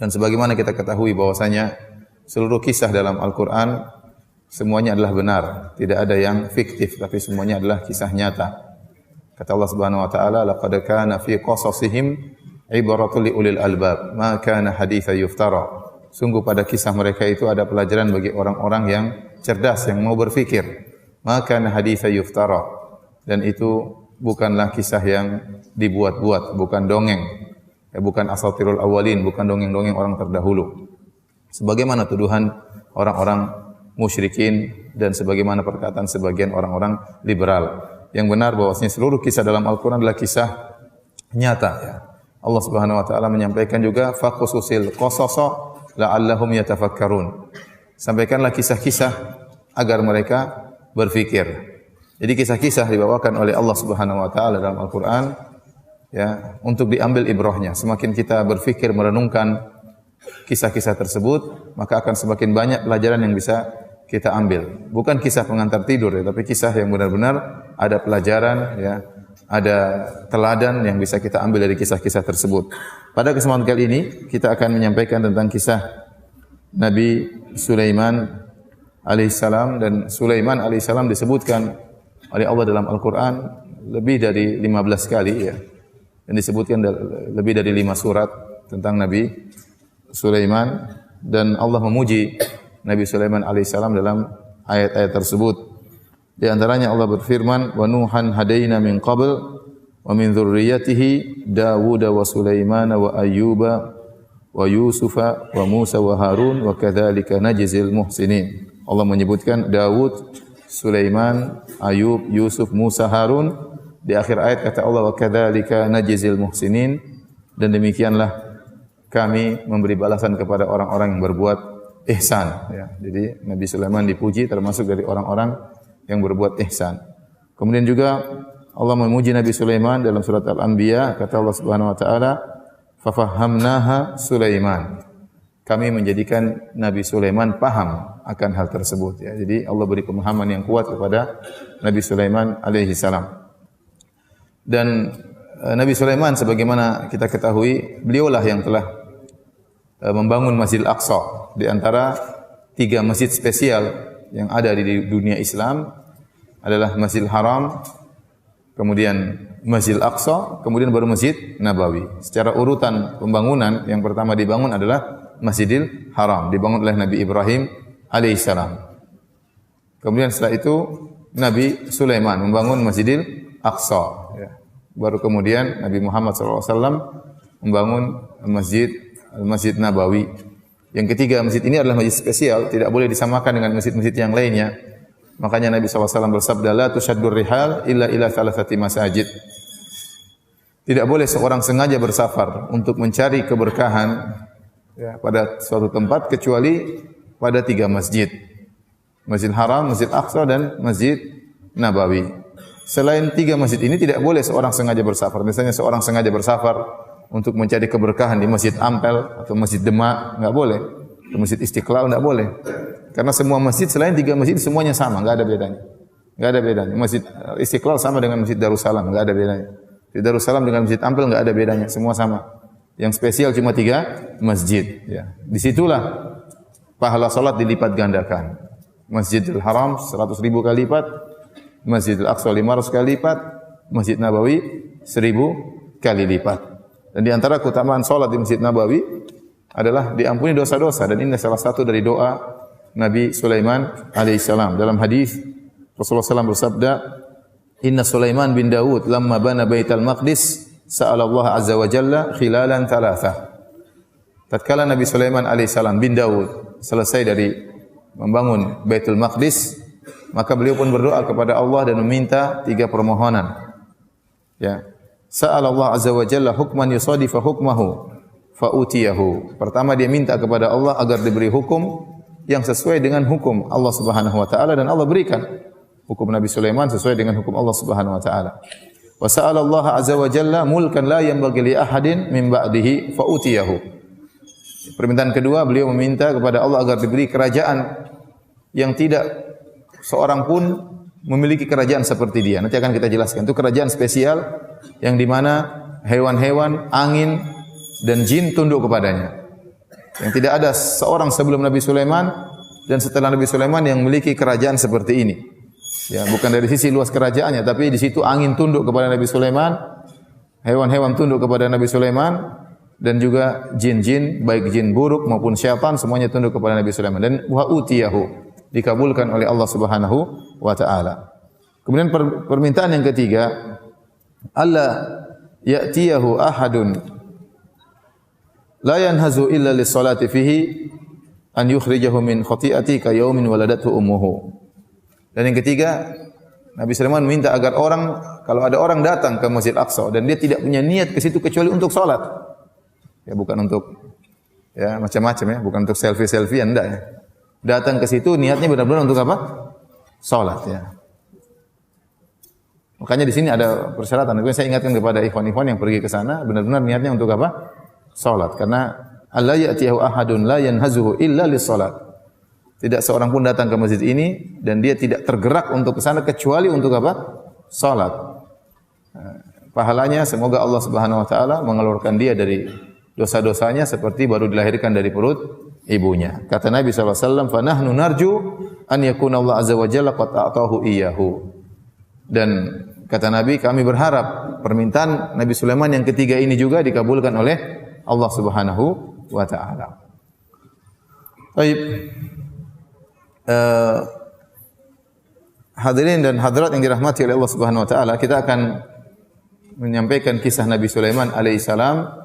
Dan sebagaimana kita ketahui bahwasanya seluruh kisah dalam Al-Qur'an semuanya adalah benar, tidak ada yang fiktif, tapi semuanya adalah kisah nyata. Kata Allah Subhanahu wa taala, laqad kana fi qasasihim ibratul liulil albab, ma kana haditsa yuftara. Sungguh pada kisah mereka itu ada pelajaran bagi orang-orang yang cerdas, yang mau berfikir. Ma kana haditsa yuftara. Dan itu bukanlah kisah yang dibuat-buat, bukan dongeng. Bukan asatirul awalin, bukan dongeng-dongeng orang terdahulu. Sebagaimana tuduhan orang-orang musyrikin dan sebagaimana perkataan sebagian orang-orang liberal. Yang benar bahwasanya seluruh kisah dalam Al-Qur'an adalah kisah nyata ya. Allah Subhanahu wa taala menyampaikan juga faqsusil qasasa la'allahum yatafakkarun. Sampaikanlah kisah-kisah agar mereka berfikir. Jadi kisah-kisah dibawakan oleh Allah Subhanahu wa taala dalam Al-Qur'an ya, untuk diambil ibrahnya. Semakin kita berfikir merenungkan kisah-kisah tersebut, maka akan semakin banyak pelajaran yang bisa kita ambil. Bukan kisah pengantar tidur ya, tapi kisah yang benar-benar ada pelajaran ya, ada teladan yang bisa kita ambil dari kisah-kisah tersebut. Pada kesempatan kali ini kita akan menyampaikan tentang kisah Nabi Sulaiman alaihissalam. Dan Sulaiman alaihissalam disebutkan oleh Allah dalam Al-Quran lebih dari 15 kali ya. Dan disebutkan lebih dari 5 surat tentang Nabi Sulaiman, dan Allah memuji Nabi Sulaiman alaihissalam dalam ayat-ayat tersebut. Di antaranya Allah berfirman, "Wa Nuhan hadaina min qabl wa min dzurriyyatihi Dawud wa Sulaiman wa Ayyuba wa Yusufa wa Musa wa Harun wa kadzalika najzil muhsinin." Allah menyebutkan Dawud, Sulaiman, Ayub, Yusuf, Musa, Harun. Di akhir ayat kata Allah, wa kadzalika najzil muhsinin, dan demikianlah kami memberi balasan kepada orang-orang yang berbuat ihsan ya. Jadi Nabi Sulaiman dipuji termasuk dari orang-orang yang berbuat ihsan. Kemudian juga Allah memuji Nabi Sulaiman dalam surat Al-Anbiya, kata Allah Subhanahu wa taala, fa fahamnaha Sulaiman. Kami menjadikan Nabi Sulaiman paham akan hal tersebut ya. Jadi Allah beri pemahaman yang kuat kepada Nabi Sulaiman alaihi salam. Dan Nabi Sulaiman sebagaimana kita ketahui, beliaulah yang telah membangun Masjidil Aqsa, di antara 3 masjid spesial yang ada di dunia Islam adalah Masjidil Haram, kemudian Masjidil Aqsa, kemudian baru Masjid Nabawi. Secara urutan pembangunan, yang pertama dibangun adalah Masjidil Haram, dibangun oleh Nabi Ibrahim alaihissalam. Kemudian setelah itu Nabi Sulaiman membangun Masjidil Aqsa. Ya. Baru kemudian Nabi Muhammad SAW membangun Masjid Nabawi. Yang ketiga, masjid ini adalah masjid spesial, tidak boleh disamakan dengan masjid-masjid yang lainnya. Makanya Nabi SAW bersabda, la tushaddur rihal illa ila thalathati masajid. Tidak boleh seorang sengaja bersafar untuk mencari keberkahan ya, pada suatu tempat kecuali pada 3 masjid. Masjid Haram, Masjid Aqsa, dan Masjid Nabawi. Selain 3 masjid ini tidak boleh seorang sengaja bersafar. Misalnya seorang sengaja bersafar untuk mencari keberkahan di Masjid Ampel atau Masjid Demak, enggak boleh. Di Masjid Istiqlal enggak boleh. Karena semua masjid selain 3 masjid semuanya sama, enggak ada bedanya. Enggak ada bedanya. Masjid Istiqlal sama dengan Masjid Darussalam, enggak ada bedanya. Di Darussalam dengan Masjid Ampel enggak ada bedanya, semua sama. Yang spesial cuma 3 masjid ya. Disitulah pahala salat dilipat gandakan. Masjidil Haram 100.000 kali lipat, Masjidil Aqsa 500 kali lipat, Masjid Nabawi 1000 kali lipat. Dan di antara keutamaan salat di Masjid Nabawi adalah diampuni dosa-dosa, dan ini salah satu dari doa Nabi Sulaiman alaihissalam. Dalam hadis Rasulullah SAW bersabda, "Inna Sulaiman bin Dawud lamma bana Baitul Maqdis sa'ala Allah azza wa jalla khilalan thalatha." Tatkala Nabi Sulaiman alaihissalam bin Dawud selesai dari membangun Baitul Maqdis, maka beliau pun berdoa kepada Allah dan meminta 3 permohonan. Ya. Sa'ala Allah azza wa jalla hukman yusadifa hukmahu fa'utiyahu. Pertama dia minta kepada Allah agar diberi hukum yang sesuai dengan hukum Allah Subhanahu wa taala, dan Allah berikan. Hukum Nabi Sulaiman sesuai dengan hukum Allah Subhanahu wa taala. Wa sa'ala Allah azza wa jalla mulkan la yanbaghi li ahadin min ba'dihi fa'utiyahu. Permintaan kedua, beliau meminta kepada Allah agar diberi kerajaan yang tidak seorang pun memiliki kerajaan seperti dia. Nanti akan kita jelaskan. Itu kerajaan spesial yang di mana hewan-hewan, angin, dan jin tunduk kepadanya. Yang tidak ada seorang sebelum Nabi Sulaiman dan setelah Nabi Sulaiman yang memiliki kerajaan seperti ini. Ya, bukan dari sisi luas kerajaannya, tapi di situ angin tunduk kepada Nabi Sulaiman, hewan-hewan tunduk kepada Nabi Sulaiman, dan juga jin-jin, baik jin buruk maupun syaitan, semuanya tunduk kepada Nabi Sulaiman. Dan wa utiyahu, dikabulkan oleh Allah Subhanahu wa taala. Kemudian permintaan yang ketiga, alla ya'tiyahu ahadun la yanhazu illa lis-salati fihi an yukhrijahu min khati'ati ka yaumin waladathu ummuhu. Dan yang ketiga, Nabi Sulaiman minta agar kalau ada orang datang ke Masjid Aqsa dan dia tidak punya niat ke situ kecuali untuk salat. Ya, bukan untuk ya macam-macam ya, bukan untuk selfie-selfie, enggak ya. Datang ke situ niatnya benar-benar untuk apa? Salat ya. Makanya di sini ada persyaratan. Saya ingatkan kepada ikhwan-ikhwan yang pergi ke sana, benar-benar niatnya untuk apa? Salat. Karena alla ya'tiyahu ahadun la yanhazuhu illa lis-salat. Tidak seorang pun datang ke masjid ini dan dia tidak tergerak untuk ke sana kecuali untuk apa? Salat. Pahalanya semoga Allah Subhanahu wa taala mengeluarkan dia dari dosa-dosanya seperti baru dilahirkan dari perut ibunya. Kata Nabi sallallahu alaihi wasallam, "Fa nahnu narju an yakuna Allah azza wa jalla qad a'tahu iyyahu." Dan kata Nabi, kami berharap permintaan Nabi Sulaiman yang ketiga ini juga dikabulkan oleh Allah Subhanahu wa taala. Baik. Hadirin dan hadirat yang dirahmati oleh Allah Subhanahu wa taala, kita akan menyampaikan kisah Nabi Sulaiman alaihissalam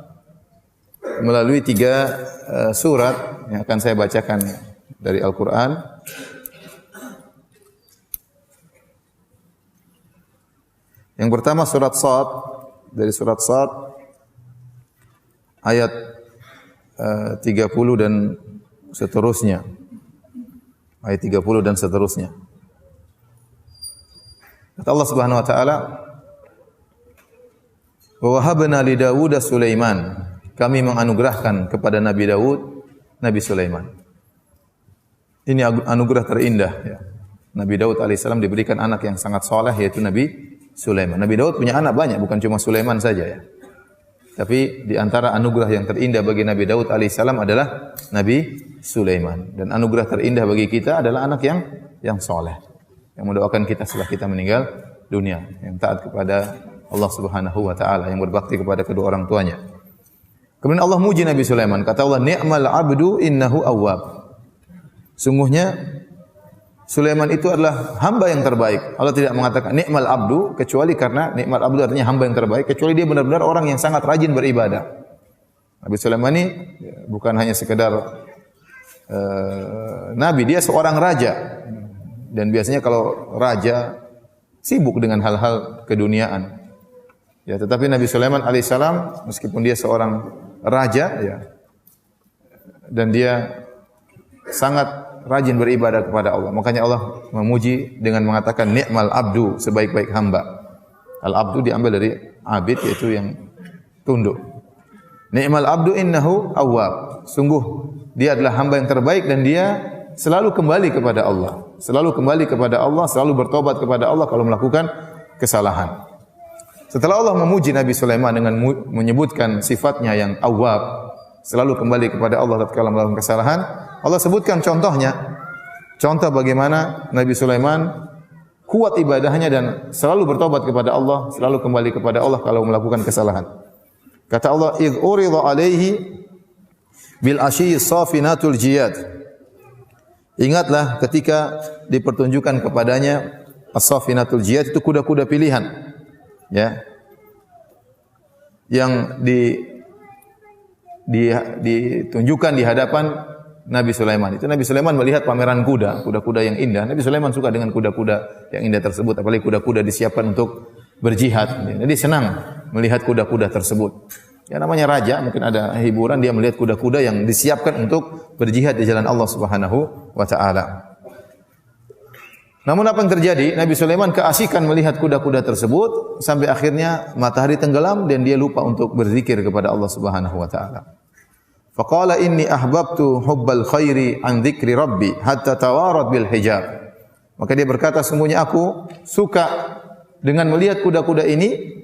melalui 3 surat yang akan saya bacakan dari Al-Qur'an. Yang pertama surat Shad, dari surat Shad ayat 30 dan seterusnya. Ayat 30 dan seterusnya. Kata Allah Subhanahu wa taala, "Wa wahabna li Daud Sulaiman." Kami menganugerahkan kepada Nabi Daud Nabi Sulaiman. Ini anugerah terindah ya. Nabi Daud alaihissalam diberikan anak yang sangat saleh yaitu Nabi Sulaiman. Nabi Daud punya anak banyak, bukan cuma Sulaiman saja ya. Tapi di antara anugerah yang terindah bagi Nabi Daud alaihissalam adalah Nabi Sulaiman. Dan anugerah terindah bagi kita adalah anak yang saleh, yang mendoakan kita setelah kita meninggal dunia, yang taat kepada Allah Subhanahu wa taala, yang berbakti kepada kedua orang tuanya. Kemudian Allah muji Nabi Sulaiman. Kata Allah, "Ni'mal 'abdu innahu awwab." Sungguhnya Sulaiman itu adalah hamba yang terbaik. Allah tidak mengatakan ni'mal 'abdu kecuali karena ni'mal 'abdu artinya hamba yang terbaik, kecuali dia benar-benar orang yang sangat rajin beribadah. Nabi Sulaiman ini bukan hanya sekedar nabi, dia seorang raja. Dan biasanya kalau raja sibuk dengan hal-hal keduniaan. Ya, tetapi Nabi Sulaiman alaihissalam meskipun dia seorang raja ya, dan dia sangat rajin beribadah kepada Allah. Makanya Allah memuji dengan mengatakan ni'mal abdu, sebaik-baik hamba. Al-abdu diambil dari abid, yaitu yang tunduk. Ni'mal abdu innahu awwab. Sungguh dia adalah hamba yang terbaik dan dia selalu kembali kepada Allah. Selalu kembali kepada Allah, selalu bertobat kepada Allah kalau melakukan kesalahan. Setelah Allah memuji Nabi Sulaiman dengan menyebutkan sifatnya yang awwab, selalu kembali kepada Allah tatkala melakukan kesalahan, Allah sebutkan contohnya. Contoh bagaimana Nabi Sulaiman kuat ibadahnya dan selalu bertobat kepada Allah, selalu kembali kepada Allah kalau melakukan kesalahan. Kata Allah, "Idh urida alaihi bil ashyi safinatul jiyad." Ingatlah ketika dipertunjukkan kepadanya as-safinatul jiyad, itu kuda-kuda pilihan. Ya. Yang ditunjukkan di hadapan Nabi Sulaiman. Itu Nabi Sulaiman melihat pameran kuda-kuda yang indah. Nabi Sulaiman suka dengan kuda-kuda yang indah tersebut, apalagi kuda-kuda disiapkan untuk berjihad. Jadi senang melihat kuda-kuda tersebut. Ya namanya raja, mungkin ada hiburan, dia melihat kuda-kuda yang disiapkan untuk berjihad di jalan Allah Subhanahu wa taala. Namun apa yang terjadi? Nabi Sulaiman keasikan melihat kuda-kuda tersebut sampai akhirnya matahari tenggelam dan dia lupa untuk berzikir kepada Allah Subhanahu wa taala. Faqala inni ahbabtu hubbal khairi an dzikri rabbi hatta tawarat bil hijab. Maka dia berkata, sungguhnya aku suka dengan melihat kuda-kuda ini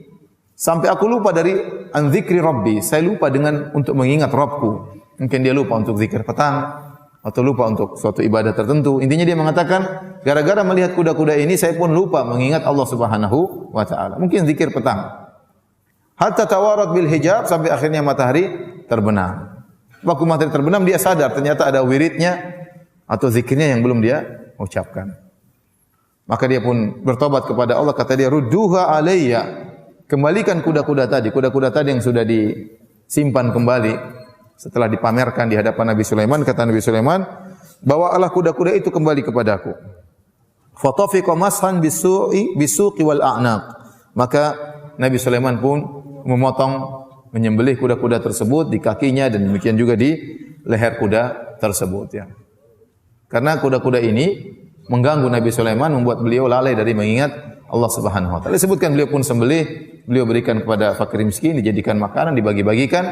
sampai aku lupa dari an dzikri rabbi. Saya lupa dengan untuk mengingat Rabbku. Mungkin dia lupa untuk zikir petang atau lupa untuk suatu ibadah tertentu. Intinya dia mengatakan, gara-gara melihat kuda-kuda ini saya pun lupa mengingat Allah Subhanahu wa taala. Mungkin zikir petang. Hatta tawarat bil hijab, sampai akhirnya matahari terbenam. Waktu matahari terbenam dia sadar ternyata ada wiridnya atau zikirnya yang belum dia ucapkan. Maka dia pun bertobat kepada Allah, kata dia, rudduha alayya. Kembalikan kuda-kuda tadi yang sudah disimpan kembali. Setelah dipamerkan di hadapan Nabi Sulaiman, kata Nabi Sulaiman, bawalah kuda-kuda itu kembali kepadaku. Fatafiqa mashan bisuqi wal a'naq. Maka Nabi Sulaiman pun menyembelih kuda-kuda tersebut di kakinya dan demikian juga di leher kuda tersebut, ya. Karena kuda-kuda ini mengganggu Nabi Sulaiman, membuat beliau lalai dari mengingat Allah Subhanahu wa taala. Disebutkan beliau pun sembelih, beliau berikan kepada fakir miskin, dijadikan makanan, dibagi-bagikan,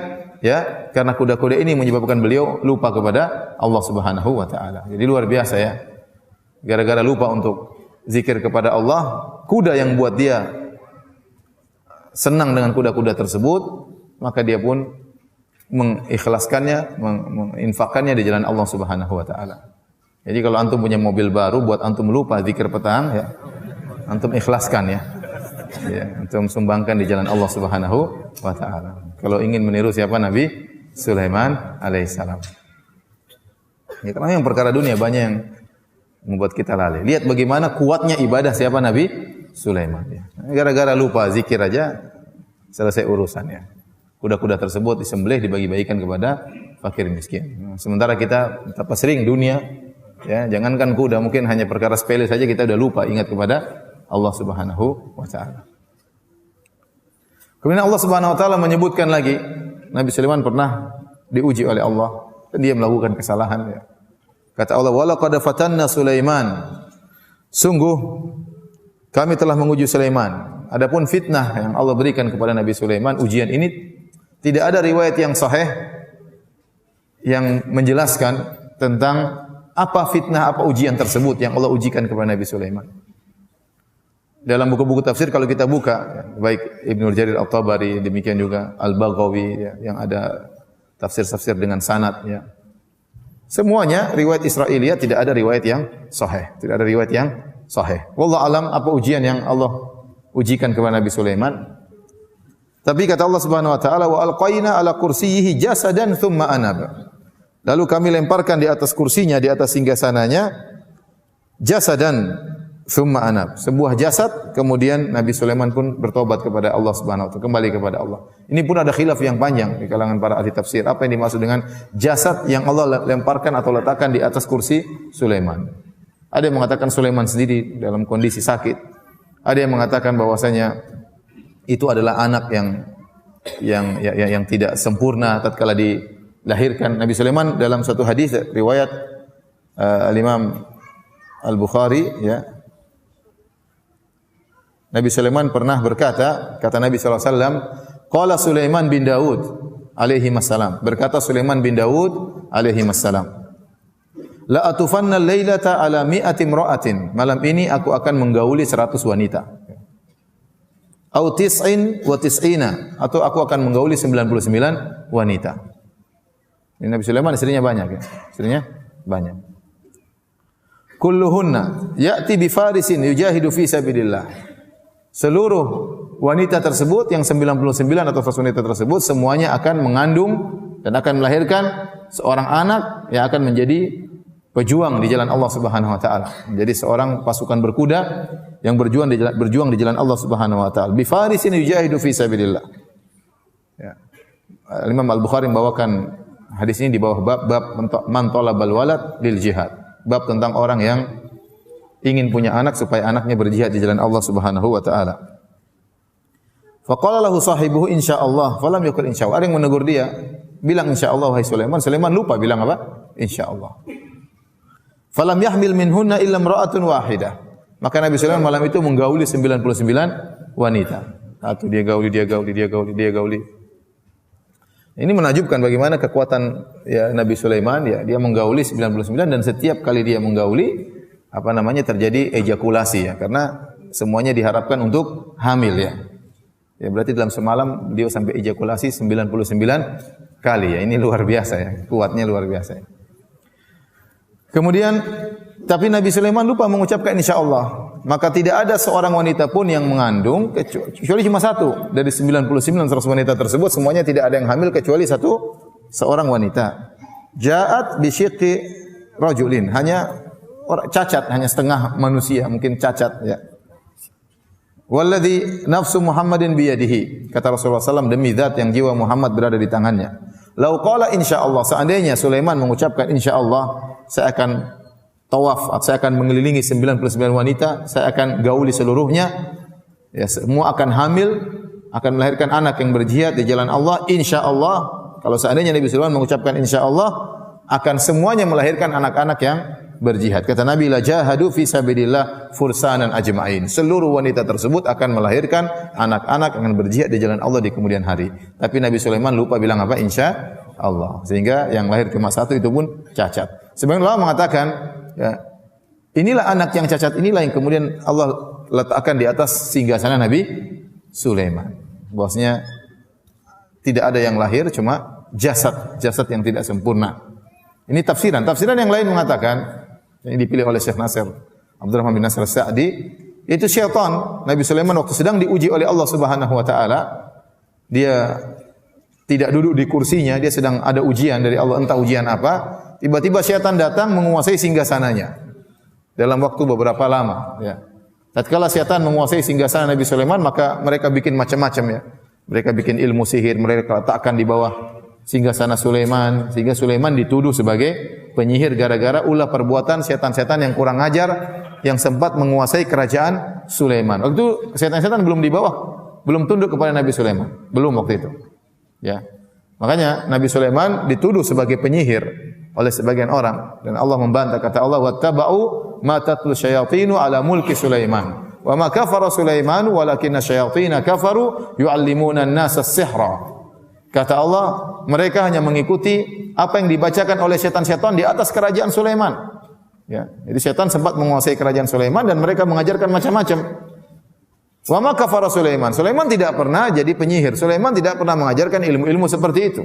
ya, karena kuda-kuda ini menyebabkan beliau lupa kepada Allah Subhanahu wa taala. Jadi luar biasa, ya. Gara-gara lupa untuk zikir kepada Allah, kuda yang buat dia senang dengan kuda-kuda tersebut, maka dia pun mengikhlaskannya, menginfakkannya di jalan Allah Subhanahu wa taala. Jadi kalau antum punya mobil baru, buat antum lupa zikir petang, ya, antum ikhlaskan, ya. Ya, antum sumbangkan di jalan Allah Subhanahu wa taala. Kalau ingin meniru siapa? Nabi Sulaiman alaihissalam. Ya, karena yang perkara dunia banyak yang membuat kita lalai. Lihat bagaimana kuatnya ibadah siapa? Nabi Sulaiman, ya. Gara-gara lupa zikir aja selesai urusannya. Kuda-kuda tersebut disembelih, dibagi-bagikan kepada fakir miskin. Sementara kita betapa sering dunia, ya, jangankan kuda, mungkin hanya perkara sepele saja kita sudah lupa ingat kepada Allah Subhanahu wa taala. Kemudian Allah Subhanahu wa taala menyebutkan lagi, Nabi Sulaiman pernah diuji oleh Allah dan dia melakukan kesalahan, ya. Kata Allah, "Wa laqad fatanna Sulaiman." Sungguh kami telah menguji Sulaiman. Adapun fitnah yang Allah berikan kepada Nabi Sulaiman, ujian ini tidak ada riwayat yang sahih yang menjelaskan tentang apa fitnah, apa ujian tersebut yang Allah ujikan kepada Nabi Sulaiman. Dalam buku-buku tafsir kalau kita buka, baik Ibnu Jarir At-Tabari, demikian juga Al-Baghawi, ya, yang ada tafsir-tafsir dengan sanad, ya. Semuanya riwayat Israiliyat, tidak ada riwayat yang sahih, tidak ada riwayat yang sahih. Wallahu alam apa ujian yang Allah ujikan kepada Nabi Sulaiman. Tapi kata Allah Subhanahu wa taala, wa alqaina ala kursiyyihi jasadan thumma anab. Lalu kami lemparkan di atas kursinya, di atas singgasananya, jasadan thumma anab, sebuah jasad, kemudian Nabi Sulaiman pun bertobat kepada Allah Subhanahu wa taala, kembali kepada Allah. Ini pun ada khilaf yang panjang di kalangan para ahli tafsir, apa yang dimaksud dengan jasad yang Allah lemparkan atau letakkan di atas kursi Sulaiman. Ada yang mengatakan Sulaiman sendiri dalam kondisi sakit. Ada yang mengatakan bahwasanya itu adalah anak yang tidak sempurna tatkala dilahirkan. Nabi Sulaiman dalam suatu hadis riwayat Al-Imam Al-Bukhari, ya, Nabi Sulaiman pernah berkata, kata Nabi SAW, qala Sulaiman bin Daud alaihi wassalam, berkata Sulaiman bin Daud alaihi wassalam, la atufanna al-lailata ala mi'ati imra'atin, malam ini aku akan menggauli 100 wanita. Au tis'in wa tis'ina, atau aku akan menggauli 99 wanita. Ini Nabi Sulaiman istrinya banyak, ya. Istrinya banyak. Kulluhunna ya'ti bi farisin yujahidu fi sabilillah. Seluruh wanita tersebut yang 99 atau wanita tersebut semuanya akan mengandung dan akan melahirkan seorang anak yang akan menjadi pejuang di jalan Allah Subhanahu wa taala. Menjadi seorang pasukan berkuda yang berjuang di jalan Allah Subhanahu wa taala. Bi farisin yujahidu fi sabilillah. Ya. Imam Al-Bukhari membawakan hadis ini di bawah bab man talabal walad lil jihad. Bab tentang orang yang ingin punya anak supaya anaknya berjihad di jalan Allah Subhanahu wa taala. Faqala lahu sahibuhu insyaallah, falam yaqul insyaallah. Ada yang menegur dia, bilang insyaallah wahai Sulaiman. Sulaiman lupa bilang apa? Insyaallah. Falam yahmil minhunna illa imra'atun wahidah. Maka Nabi Sulaiman malam itu menggauli 99 wanita. Satu dia gauli. Ini menakjubkan bagaimana kekuatan, ya, Nabi Sulaiman, ya, dia menggauli 99 dan setiap kali dia menggauli terjadi ejakulasi, ya, karena semuanya diharapkan untuk hamil, ya. Ya berarti dalam semalam dia sampai ejakulasi 99 kali ya. Ini luar biasa ya. Kuatnya luar biasa ya. Kemudian tapi Nabi Sulaiman lupa mengucapkan insyaallah. Maka tidak ada seorang wanita pun yang mengandung kecuali cuma satu dari 99 wanita tersebut semuanya tidak ada yang hamil kecuali seorang wanita. Ja'at bi syiqqi rajulin, hanya cacat, hanya setengah manusia, mungkin cacat ya. Walladzi nafsu Muhammadin biyadihi, kata Rasulullah SAW, demi zat yang jiwa Muhammad berada di tangannya. Lau qala insyaallah, seandainya Sulaiman mengucapkan insyaallah, saya akan tawaf, saya akan mengelilingi 99 wanita, saya akan gauli seluruhnya, ya, semua akan hamil, akan melahirkan anak yang berjihad di jalan Allah, insyaallah. Kalau seandainya Nabi Sulaiman mengucapkan insyaallah, akan semuanya melahirkan anak-anak yang berjihad. Kata Nabi, la jahadu fi sabilillah fursanan ajma'in. Seluruh wanita tersebut akan melahirkan anak-anak yang berjihad di jalan Allah di kemudian hari. Tapi Nabi Sulaiman lupa bilang apa? Insyaallah. Sehingga yang lahir cuma satu itu pun cacat. Sebagian ulama mengatakan, ya, inilah anak yang cacat, inilah yang kemudian Allah letakkan di atas singgasana Nabi Sulaiman. Bahwasanya tidak ada yang lahir, cuma jasad yang tidak sempurna. Ini tafsiran. Tafsiran yang lain mengatakan, yang dipilih oleh Syekh Nasir Abdurrahman bin Nasir Sa'di, itu syaitan. Nabi Sulaiman waktu sedang diuji oleh Allah Subhanahu wa taala, dia tidak duduk di kursinya, dia sedang ada ujian dari Allah, entah ujian apa. Tiba-tiba syaitan datang menguasai singgasananya dalam waktu beberapa lama. Ya. Tatkala syaitan menguasai singgasana Nabi Sulaiman, maka mereka bikin macam-macam ya. Mereka bikin ilmu sihir, mereka letakkan di bawah singgasana Sulaiman, sehingga Sulaiman dituduh sebagai penyihir gara-gara ulah perbuatan setan-setan yang kurang ajar yang sempat menguasai kerajaan Sulaiman. Waktu itu setan-setan belum di bawah, belum tunduk kepada Nabi Sulaiman, belum waktu itu. Ya. Makanya Nabi Sulaiman dituduh sebagai penyihir oleh sebagian orang dan Allah membantah, kata Allah, wattaba'u ma tatlu syayatinu ala mulki Sulaiman wa ma kafara Sulaiman walakinna syayatina kafaru yu'allimuna an-nasa as-sihra. Kata Allah, mereka hanya mengikuti apa yang dibacakan oleh setan-setan di atas kerajaan Sulaiman. Ya, jadi setan sempat menguasai kerajaan Sulaiman dan mereka mengajarkan macam-macam. Wa ma kafara Sulaiman. Sulaiman tidak pernah jadi penyihir. Sulaiman tidak pernah mengajarkan ilmu-ilmu seperti itu.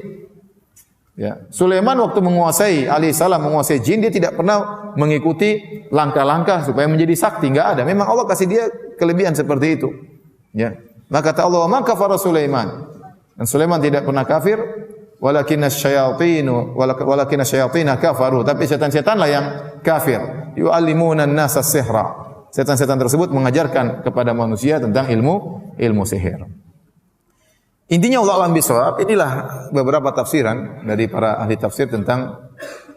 Ya, Sulaiman waktu menguasai alaihissalam menguasai jin, dia tidak pernah mengikuti langkah-langkah supaya menjadi sakti, enggak ada. Memang Allah kasih dia kelebihan seperti itu. Ya. Maka kata Allah, "Ma kafara Sulaiman." Dan Sulaiman tidak pernah kafir, walakinna syayatina kafaru, tapi setan-setanlah yang kafir. Yu'allimuna an-nasa as-sihra. Setan-setan tersebut mengajarkan kepada manusia tentang ilmu sihir. Intinya Allah alam bisawab, inilah beberapa tafsiran dari para ahli tafsir tentang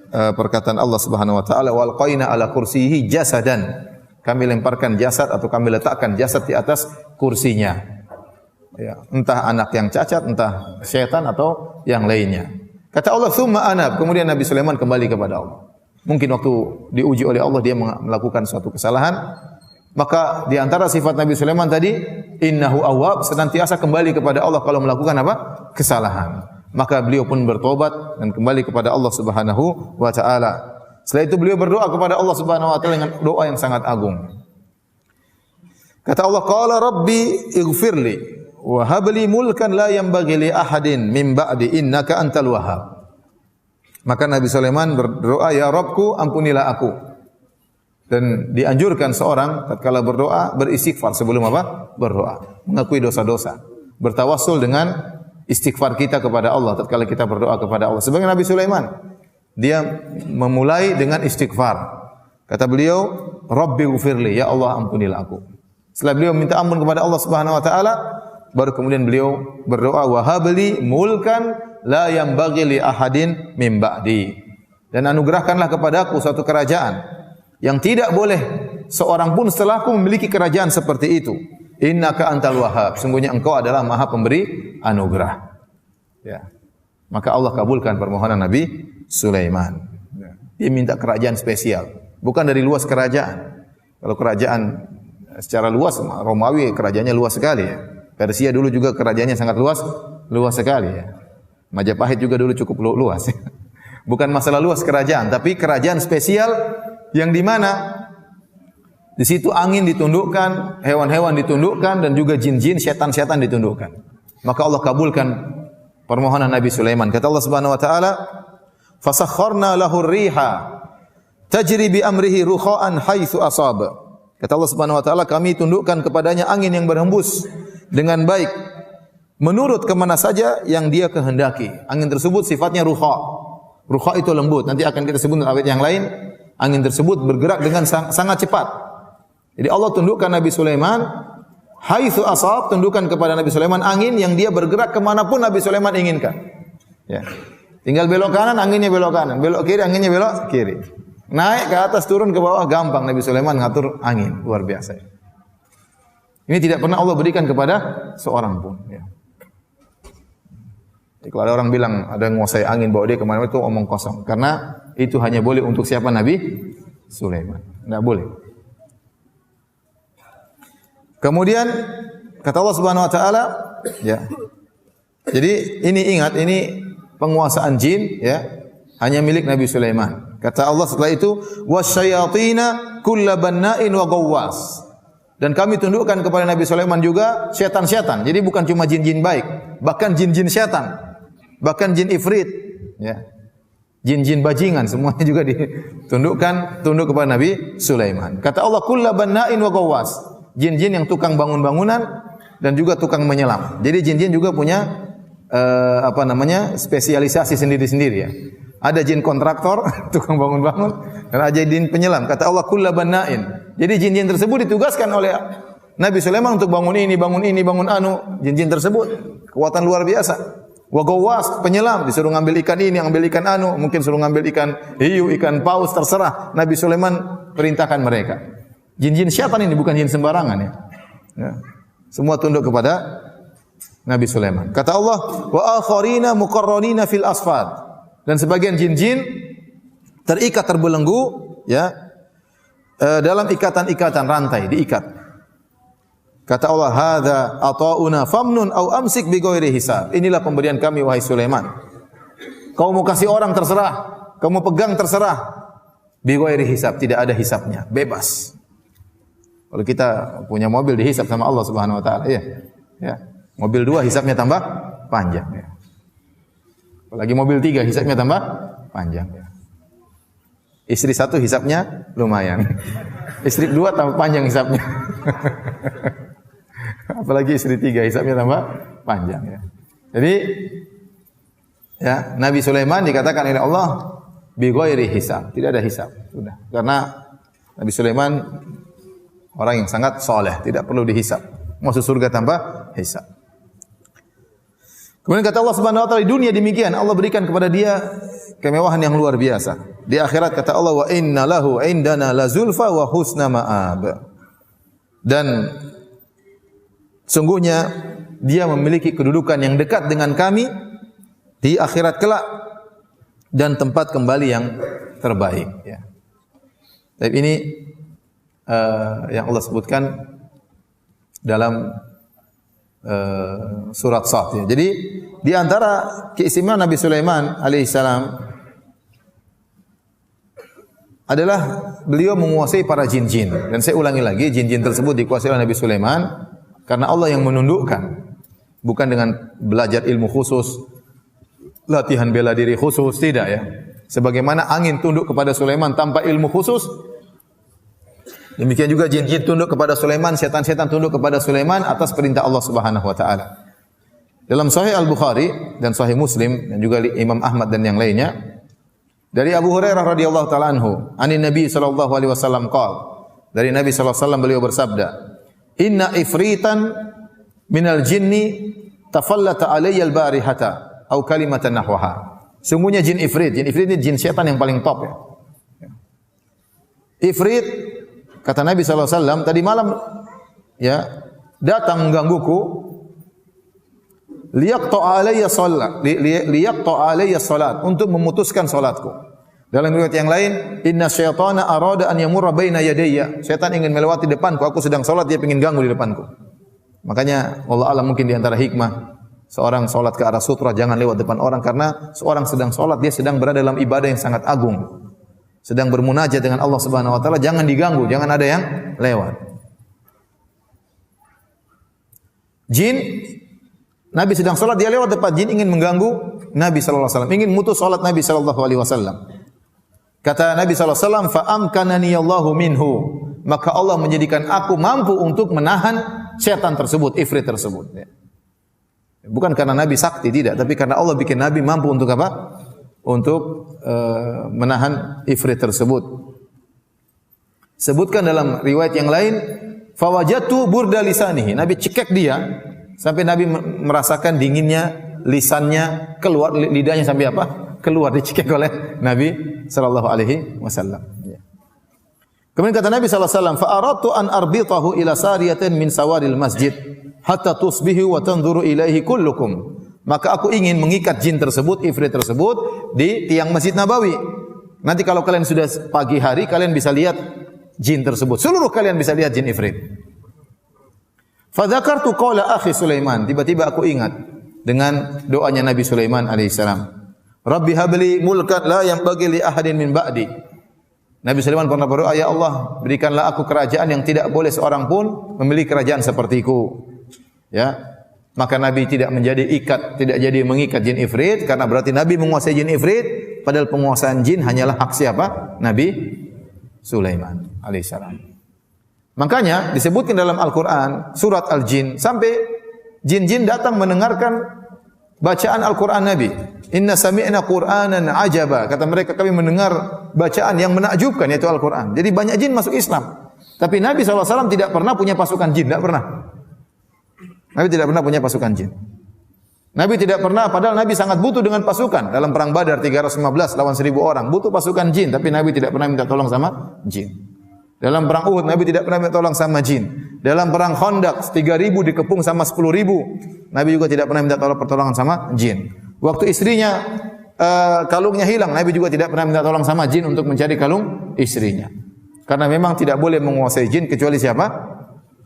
perkataan Allah Subhanahu wa taala, wal qaina ala kursiyihi jasadan. Kami lemparkan jasad atau kami letakkan jasad di atas kursinya. Ya, entah anak yang cacat, entah syaitan atau yang lainnya. Kata Allah, "Tsumma anab." Kemudian Nabi Sulaiman kembali kepada Allah. Mungkin waktu diuji oleh Allah dia melakukan suatu kesalahan. Maka di antara sifat Nabi Sulaiman tadi, innahu awwab, senantiasa kembali kepada Allah kalau melakukan apa? Kesalahan. Maka beliau pun bertobat dan kembali kepada Allah Subhanahu wa taala. Setelah itu beliau berdoa kepada Allah Subhanahu wa taala dengan doa yang sangat agung. Kata Allah, qala rabbi ighfirli wa hab li mulkan la yanbaghi li ahadin min ba'di innaka antal wahhab. Maka Nabi Sulaiman berdoa, ya Rabbku, ampunilah aku. Dan dianjurkan seorang tatkala berdoa beristighfar sebelum apa? Berdoa, mengakui dosa-dosa, bertawassul dengan istighfar kita kepada Allah tatkala kita berdoa kepada Allah. Sebagai Nabi Sulaiman, dia memulai dengan istighfar. Kata beliau, Rabbi ghfirli, ya Allah ampunilah aku. Setelah beliau minta ampun kepada Allah Subhanahu wa taala, baru kemudian beliau berdoa, wa habli mulkan la yanbaghi li ahadin min ba'di. Dan anugerahkanlah kepadaku suatu kerajaan yang tidak boleh seorang pun setelahku memiliki kerajaan seperti itu. Innaka antal wahhab, sungguhnya engkau adalah maha pemberi anugerah. Ya. Maka Allah kabulkan permohonan Nabi Sulaiman. Dia minta kerajaan spesial, bukan dari luas kerajaan. Kalau kerajaan secara luas, Romawi kerajaannya luas sekali ya. Persia dulu juga kerajaannya sangat luas sekali ya. Majapahit juga dulu cukup luas. Bukan masalah luas kerajaan, tapi kerajaan spesial yang di mana di situ angin ditundukkan, hewan-hewan ditundukkan dan juga jin-jin, setan-setan ditundukkan. Maka Allah kabulkan permohonan Nabi Sulaiman. Kata Allah Subhanahu wa taala, "Fasakharna lahu ar-riha tajri bi amrihi rukha'an haitsu asaba." Kata Allah Subhanahu wa taala, kami tundukkan kepadanya angin yang berhembus dengan baik menurut kemana saja yang dia kehendaki. Angin tersebut sifatnya rukha. Rukha itu lembut. Nanti akan kita sebut dalam ayat yang lain. Angin tersebut bergerak dengan sangat cepat. Jadi Allah tundukkan Nabi Sulaiman, haitsu asab, tundukkan kepada Nabi Sulaiman angin yang dia bergerak kemanapun Nabi Sulaiman inginkan. Ya. Tinggal belok kanan, anginnya belok kanan. Belok kiri, anginnya belok kiri. Naik ke atas, turun ke bawah, gampang Nabi Sulaiman ngatur angin. Luar biasa. Ini tidak pernah Allah berikan kepada seorang pun. Ya. Jadi kalau ada orang bilang ada yang menguasai angin bawa dia kemana itu omong kosong. Karena itu hanya boleh untuk siapa? Nabi Sulaiman. Tidak boleh. Kemudian kata Allah Subhanahu Wa Taala, ya. Jadi ini ingat, ini penguasaan jin, ya, hanya milik Nabi Sulaiman. Kata Allah setelah itu, wasyayatina kulla banna'in wa gawwas. Dan kami tundukkan kepada Nabi Sulaiman juga setan-setan. Jadi bukan cuma jin-jin baik, bahkan jin-jin setan, bahkan jin ifrit, ya. Jin-jin bajingan semuanya juga ditundukkan kepada Nabi Sulaiman. Kata Allah, kulla banna'in wa gawwas. Jin-jin yang tukang bangun-bangunan dan juga tukang menyelam. Jadi jin-jin juga punya spesialisasi sendiri-sendiri, ya. Ada jin kontraktor, tukang bangun-bangun, dan ada jin penyelam. Kata Allah, kulla banna'in. Jadi jin-jin tersebut ditugaskan oleh Nabi Sulaiman untuk bangun ini, bangun anu. Jin-jin tersebut kekuatan luar biasa. Wa gawwas, penyelam, disuruh ngambil ikan ini, ngambil ikan anu, mungkin suruh ngambil ikan hiu, ikan paus, terserah. Nabi Sulaiman perintahkan mereka. Jin-jin syaitan ini bukan jin sembarangan, ya. Ya. Semua tunduk kepada Nabi Sulaiman. Kata Allah, wa akharina muqarranina fil asfad. Dan sebagian jin-jin terikat terbelenggu, ya, dalam ikatan-ikatan rantai, diikat. Kata Allah, hadza ata'una famnun au amsik bi ghairi hisab. Inilah pemberian kami wahai Sulaiman. Kau mau kasih orang terserah, kau mau pegang terserah. Bi ghairi hisab, tidak ada hisabnya, bebas. Kalau kita punya mobil dihisab sama Allah Subhanahu wa taala, ya. Ya. Mobil 2 hisabnya tambah panjang, ya. Apalagi mobil 3 hisabnya tambah panjang, ya. Istri 1 hisabnya lumayan. Istri 2 tambah panjang hisabnya. Apalagi istri 3 hisabnya tambah panjang, ya. Jadi ya, Nabi Sulaiman dikatakan oleh Allah bi ghairi hisab, tidak ada hisab. Sudah. Karena Nabi Sulaiman orang yang sangat soleh, tidak perlu dihisab. Masuk surga tanpa hisab. Kemudian kata Allah Subhanahu wa taala, di dunia demikian Allah berikan kepada dia kemewahan yang luar biasa. Di akhirat kata Allah, wa inna lahu indana lazulfa wa husna ma'ab. Dan sungguhnya dia memiliki kedudukan yang dekat dengan kami di akhirat kelak dan tempat kembali yang terbaik, ya. Tapi ini yang Allah sebutkan dalam surat Sad, ya. Jadi di antara keistimewaan Nabi Sulaiman alaihissalam adalah beliau menguasai para jin-jin. Dan saya ulangi lagi, jin-jin tersebut dikuasai oleh Nabi Sulaiman karena Allah yang menundukkan, bukan dengan belajar ilmu khusus, latihan bela diri khusus, tidak, ya. Sebagaimana angin tunduk kepada Sulaiman tanpa ilmu khusus, demikian juga jin-jin tunduk kepada Sulaiman, setan-setan tunduk kepada Sulaiman atas perintah Allah Subhanahu wa taala. Dalam Sahih Al-Bukhari dan Sahih Muslim dan juga Imam Ahmad dan yang lainnya, dari Abu Hurairah radhiyallahu taala anhu, anin Nabi sallallahu alaihi wasallam qala, dari Nabi sallallahu alaihi wasallam beliau bersabda, "Inna ifritan minal jinni tafallata alayya al-barihata au kalimatan nahwaha." Sungguhnya jin ifrit ini jin setan yang paling top, ya. Ifrit, kata Nabi sallallahu alaihi wasallam, tadi malam, ya, datang menggangguku, liyaqta'a alayya salat, untuk memutuskan salatku. Dalam riwayat yang lain, inna syaitana arada an yamurra baina yadayya. Setan ingin melewati depanku, aku sedang salat, dia ingin ganggu di depanku. Makanya Allah alam mungkin di antara hikmah seorang salat ke arah sutra, jangan lewat depan orang, karena seorang sedang salat, dia sedang berada dalam ibadah yang sangat agung, sedang bermunajat dengan Allah Subhanahu wa taala, jangan diganggu, jangan ada yang lewat. Jin Nabi sedang salat, dia lewat depan, jin ingin mengganggu Nabi sallallahu alaihi wasallam, ingin mutus salat Nabi sallallahu alaihi wasallam. Kata Nabi sallallahu alaihi wasallam, "Fa amkanani Allahu minhu." Maka Allah menjadikan aku mampu untuk menahan setan tersebut, ifrit tersebut. Bukan karena Nabi sakti, tidak, tapi karena Allah bikin Nabi mampu untuk apa? Untuk menahan ifrit tersebut. Sebutkan dalam riwayat yang lain, "Fawajatu burda lisanihi." Nabi cekek dia sampai Nabi merasakan dinginnya lisannya, keluar lidahnya sampai apa? Keluar, dicekik oleh Nabi sallallahu alaihi wasallam. Kemudian kata Nabi sallallahu alaihi wasallam, "Fa aradtu an arbitahu ila sariyatin min sawaril masjid hatta tusbihu wa tanzuru ilaihi kullukum." Maka aku ingin mengikat jin tersebut, ifrit tersebut di tiang Masjid Nabawi. Nanti kalau kalian sudah pagi hari, kalian bisa lihat jin tersebut. Seluruh kalian bisa lihat jin ifrit. Fa dzakartu qawla akhi Sulaiman. Tiba-tiba aku ingat dengan doanya Nabi Sulaiman alaihissalam. Rabbi habli mulkan la yanbaghi li ahadin min ba'di. Nabi Sulaiman pernah berdoa, "Ya Allah, berikanlah aku kerajaan yang tidak boleh seorang pun memiliki kerajaan sepertiku." Ya. Maka Nabi tidak tidak jadi mengikat jin ifrit, karena berarti Nabi menguasai jin ifrit, padahal penguasaan jin hanyalah hak siapa? Nabi Sulaiman alaihissalam. Makanya disebutkan dalam Al-Qur'an surat Al-Jin, sampai jin-jin datang mendengarkan bacaan Al-Qur'an Nabi. Inna sami'na Qur'anan ajaba. Kata mereka, kami mendengar bacaan yang menakjubkan, yaitu Al-Qur'an. Jadi banyak jin masuk Islam. Tapi Nabi SAW tidak pernah punya pasukan jin, tidak pernah. Nabi tidak pernah punya pasukan jin. Nabi tidak pernah, padahal Nabi sangat butuh dengan pasukan. Dalam perang Badar 315 lawan 1000 orang, butuh pasukan jin, tapi Nabi tidak pernah minta tolong sama jin. Dalam perang Uhud Nabi tidak pernah minta tolong sama jin. Dalam perang Khandaq 3000 dikepung sama 10.000, Nabi juga tidak pernah minta pertolongan sama jin. Waktu istrinya kalungnya hilang, Nabi juga tidak pernah minta tolong sama jin untuk mencari kalung istrinya. Karena memang tidak boleh menguasai jin kecuali siapa?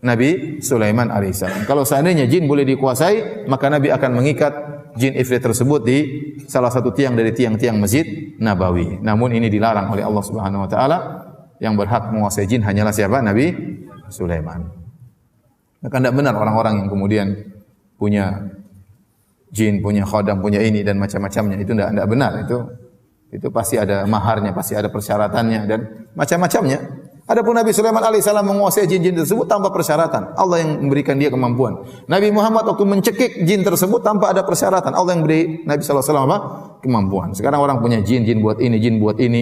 Nabi Sulaiman alaihissalam. Kalau seandainya jin boleh dikuasai, maka Nabi akan mengikat jin ifrit tersebut di salah satu tiang dari tiang-tiang Masjid Nabawi. Namun ini dilarang oleh Allah Subhanahu wa taala. Yang berhak menguasai jin hanyalah siapa? Nabi Sulaiman. Maka tidak benar orang-orang yang kemudian punya jin, punya khodam, punya ini dan macam-macamnya. Itu tidak benar. Itu pasti ada maharnya, pasti ada persyaratannya dan macam-macamnya. Adapun Nabi Sulaiman alaihissalam menguasai jin-jin tersebut tanpa persyaratan. Allah yang memberikan dia kemampuan. Nabi Muhammad waktu mencekik jin tersebut tanpa ada persyaratan. Allah yang beri Nabi sallallahu alaihi wasallam apa? Kemampuan. Sekarang orang punya jin buat ini, jin buat ini,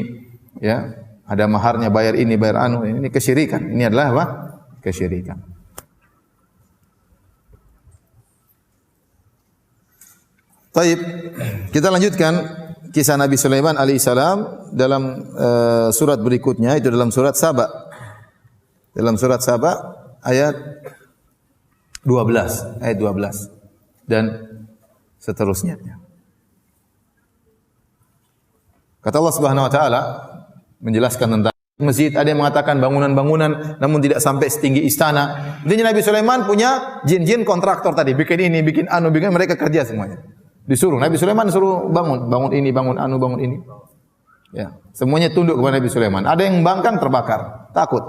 ya. Ada maharnya, bayar ini, bayar anu. Ini kesyirikan. Ini adalah apa? Kesyirikan. Baik, kita lanjutkan kisah Nabi Sulaiman alaihissalam dalam surat berikutnya, itu dalam surat Saba. Dalam surat Saba ayat 12 dan seterusnya. Kata Allah Subhanahu wa taala menjelaskan tentang masjid, ada yang mengatakan bangunan-bangunan namun tidak sampai setinggi istana. Intinya Nabi Sulaiman punya jin-jin kontraktor tadi, bikin ini, bikin anu, bikin mereka kerja semuanya. Disuruh Nabi Sulaiman suruh bangun ini, bangun anu, bangun ini. Ya, semuanya tunduk kepada Nabi Sulaiman. Ada yang bangkang terbakar, takut.